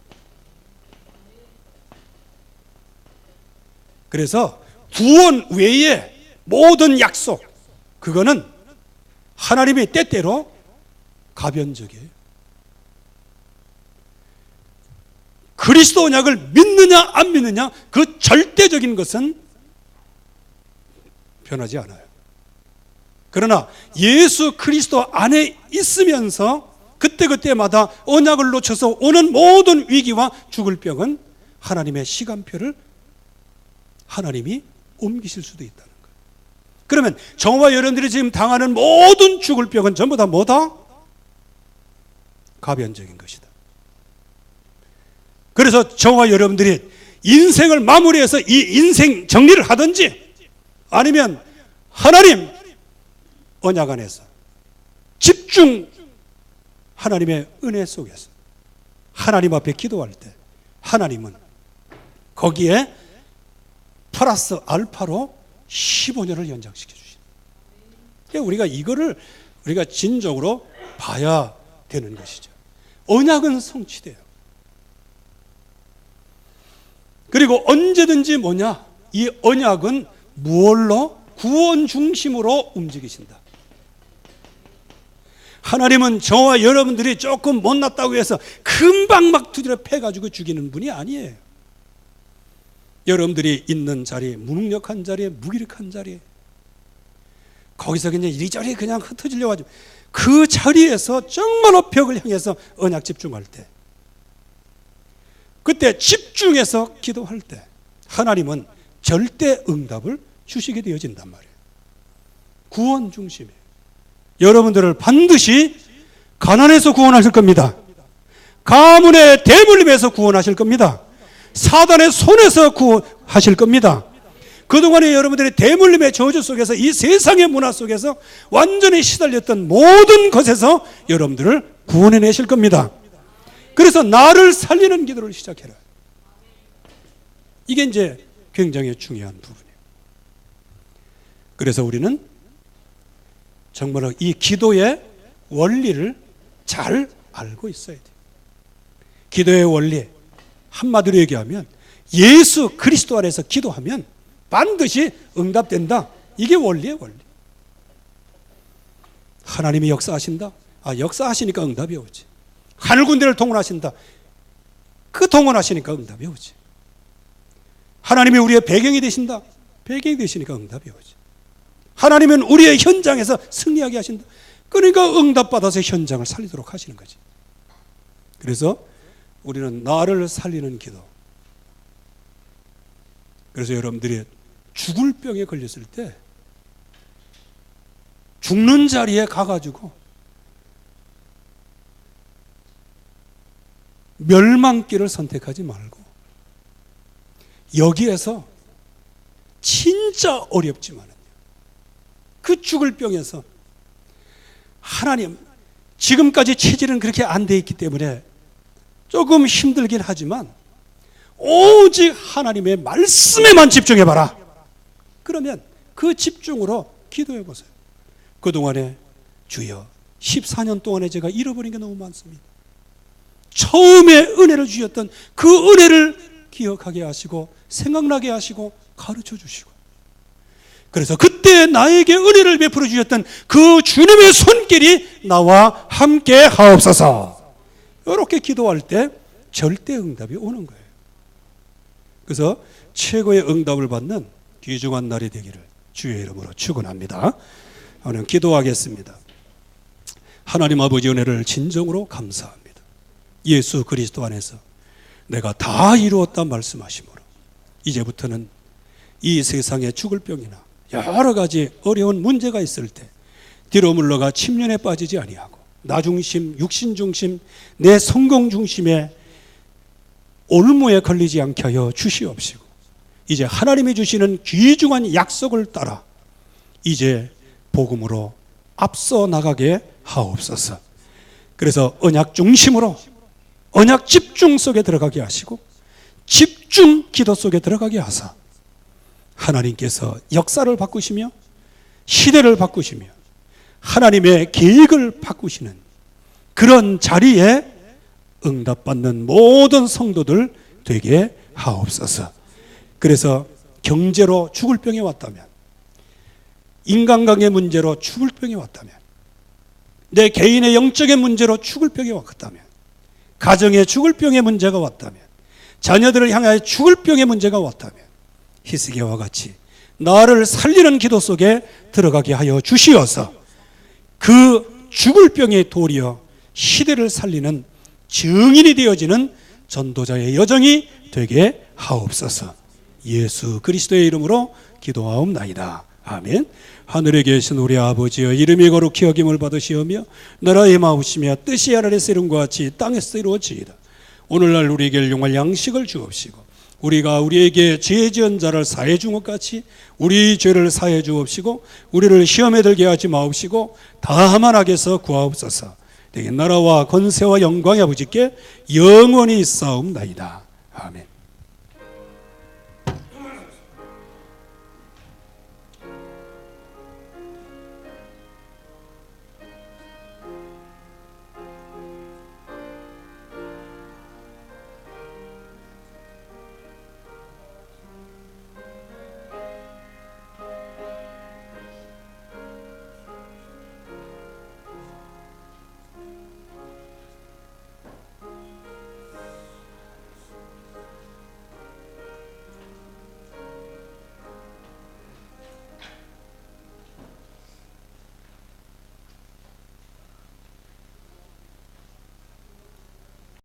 그래서 구원 외에 모든 약속, 그거는 하나님의 때때로 가변적이에요. 그리스도 언약을 믿느냐 안 믿느냐, 그 절대적인 것은 변하지 않아요. 그러나 예수 그리스도 안에 있으면서 그때그때마다 언약을 놓쳐서 오는 모든 위기와 죽을 병은 하나님의 시간표를 하나님이 옮기실 수도 있다는 거예요. 그러면 저와 여러분들이 지금 당하는 모든 죽을 병은 전부 다 뭐다? 가변적인 것이다. 그래서 저와 여러분들이 인생을 마무리해서 이 인생 정리를 하든지 아니면 하나님 언약 안에서 집중 하나님의 은혜 속에서 하나님 앞에 기도할 때 하나님은 거기에 플러스 알파로 15년을 연장시켜 주십니다. 그러니까 우리가 이거를 우리가 진정으로 봐야 되는 것이죠. 언약은 성취돼요. 그리고 언제든지 뭐냐? 이 언약은 무엇로? 구원 중심으로 움직이신다. 하나님은 저와 여러분들이 조금 못났다고 해서 금방 막 두드려 패가지고 죽이는 분이 아니에요. 여러분들이 있는 자리, 무능력한 자리에, 무기력한 자리에 거기서 그냥 이리저리 그냥 흩어지려고 하죠. 그 자리에서 정말로 벽을 향해서 언약 집중할 때, 그때 집중해서 기도할 때 하나님은 절대 응답을 주시게 되어진단 말이에요. 구원 중심이에요. 여러분들을 반드시 가난에서 구원하실 겁니다. 가문의 대물림에서 구원하실 겁니다. 사단의 손에서 구원하실 겁니다. 그동안에 여러분들의 대물림의 저주 속에서 이 세상의 문화 속에서 완전히 시달렸던 모든 것에서 여러분들을 구원해내실 겁니다. 그래서 나를 살리는 기도를 시작해라. 이게 이제 굉장히 중요한 부분이에요. 그래서 우리는 정말로 이 기도의 원리를 잘 알고 있어야 돼요. 기도의 원리, 한마디로 얘기하면 예수 그리스도 안에서 기도하면 반드시 응답된다. 이게 원리예요, 원리. 하나님이 역사하신다. 역사하시니까 응답이 오지. 하늘 군대를 동원하신다. 그 동원하시니까 응답이 오지. 하나님이 우리의 배경이 되신다. 배경이 되시니까 응답이 오지. 하나님은 우리의 현장에서 승리하게 하신다. 그러니까 응답받아서 현장을 살리도록 하시는 거지. 그래서 우리는 나를 살리는 기도. 그래서 여러분들이 죽을 병에 걸렸을 때 죽는 자리에 가가지고 멸망길을 선택하지 말고 여기에서 진짜 어렵지만 그 죽을 병에서 하나님, 지금까지 체질은 그렇게 안 돼 있기 때문에 조금 힘들긴 하지만 오직 하나님의 말씀에만 집중해봐라. 그러면 그 집중으로 기도해보세요. 그동안에 주여 14년 동안에 제가 잃어버린 게 너무 많습니다. 처음에 은혜를 주셨던 그 은혜를 기억하게 하시고 생각나게 하시고 가르쳐 주시고, 그래서 그때 나에게 은혜를 베풀어 주셨던 그 주님의 손길이 나와 함께 하옵소서. 이렇게 기도할 때 절대 응답이 오는 거예요. 그래서 최고의 응답을 받는 귀중한 날이 되기를 주의 이름으로 축원합니다. 오늘 기도하겠습니다. 하나님 아버지 은혜를 진정으로 감사합니다. 예수 그리스도 안에서 내가 다 이루었다 말씀하심으로 이제부터는 이 세상에 죽을 병이나 여러 가지 어려운 문제가 있을 때 뒤로 물러가 침륜에 빠지지 아니하고 나 중심, 육신 중심, 내 성공 중심에 올무에 걸리지 않게 하여 주시옵시고, 이제 하나님이 주시는 귀중한 약속을 따라 이제 복음으로 앞서 나가게 하옵소서. 그래서 언약 중심으로 언약 집중 속에 들어가게 하시고 집중 기도 속에 들어가게 하사 하나님께서 역사를 바꾸시며 시대를 바꾸시며 하나님의 계획을 바꾸시는 그런 자리에 응답받는 모든 성도들 되게 하옵소서. 그래서 경제로 죽을 병에 왔다면, 인간관계 문제로 죽을 병에 왔다면, 내 개인의 영적인 문제로 죽을 병에 왔다면, 가정에 죽을 병의 문제가 왔다면, 자녀들을 향하여 죽을 병의 문제가 왔다면 히스기야와 같이 나를 살리는 기도 속에 들어가게 하여 주시어서 그 죽을 병의 도리어 시대를 살리는 증인이 되어지는 전도자의 여정이 되게 하옵소서. 예수 그리스도의 이름으로 기도하옵나이다. 아멘. 하늘에 계신 우리 아버지여, 이름이 거룩히 여김을 받으시오며 나라의 마우시며 뜻이 하늘에서 이룬과 같이 땅에서 이루어지이다. 오늘날 우리에게 일용할 양식을 주옵시고 우리가 우리에게 죄 지은 자를 사해 준 것 같이 우리 죄를 사해 주옵시고 우리를 시험에 들게 하지 마옵시고 다만 악에서 구하옵소서. 내게 나라와 권세와 영광의 아버지께 영원히 있사옵나이다. 아멘.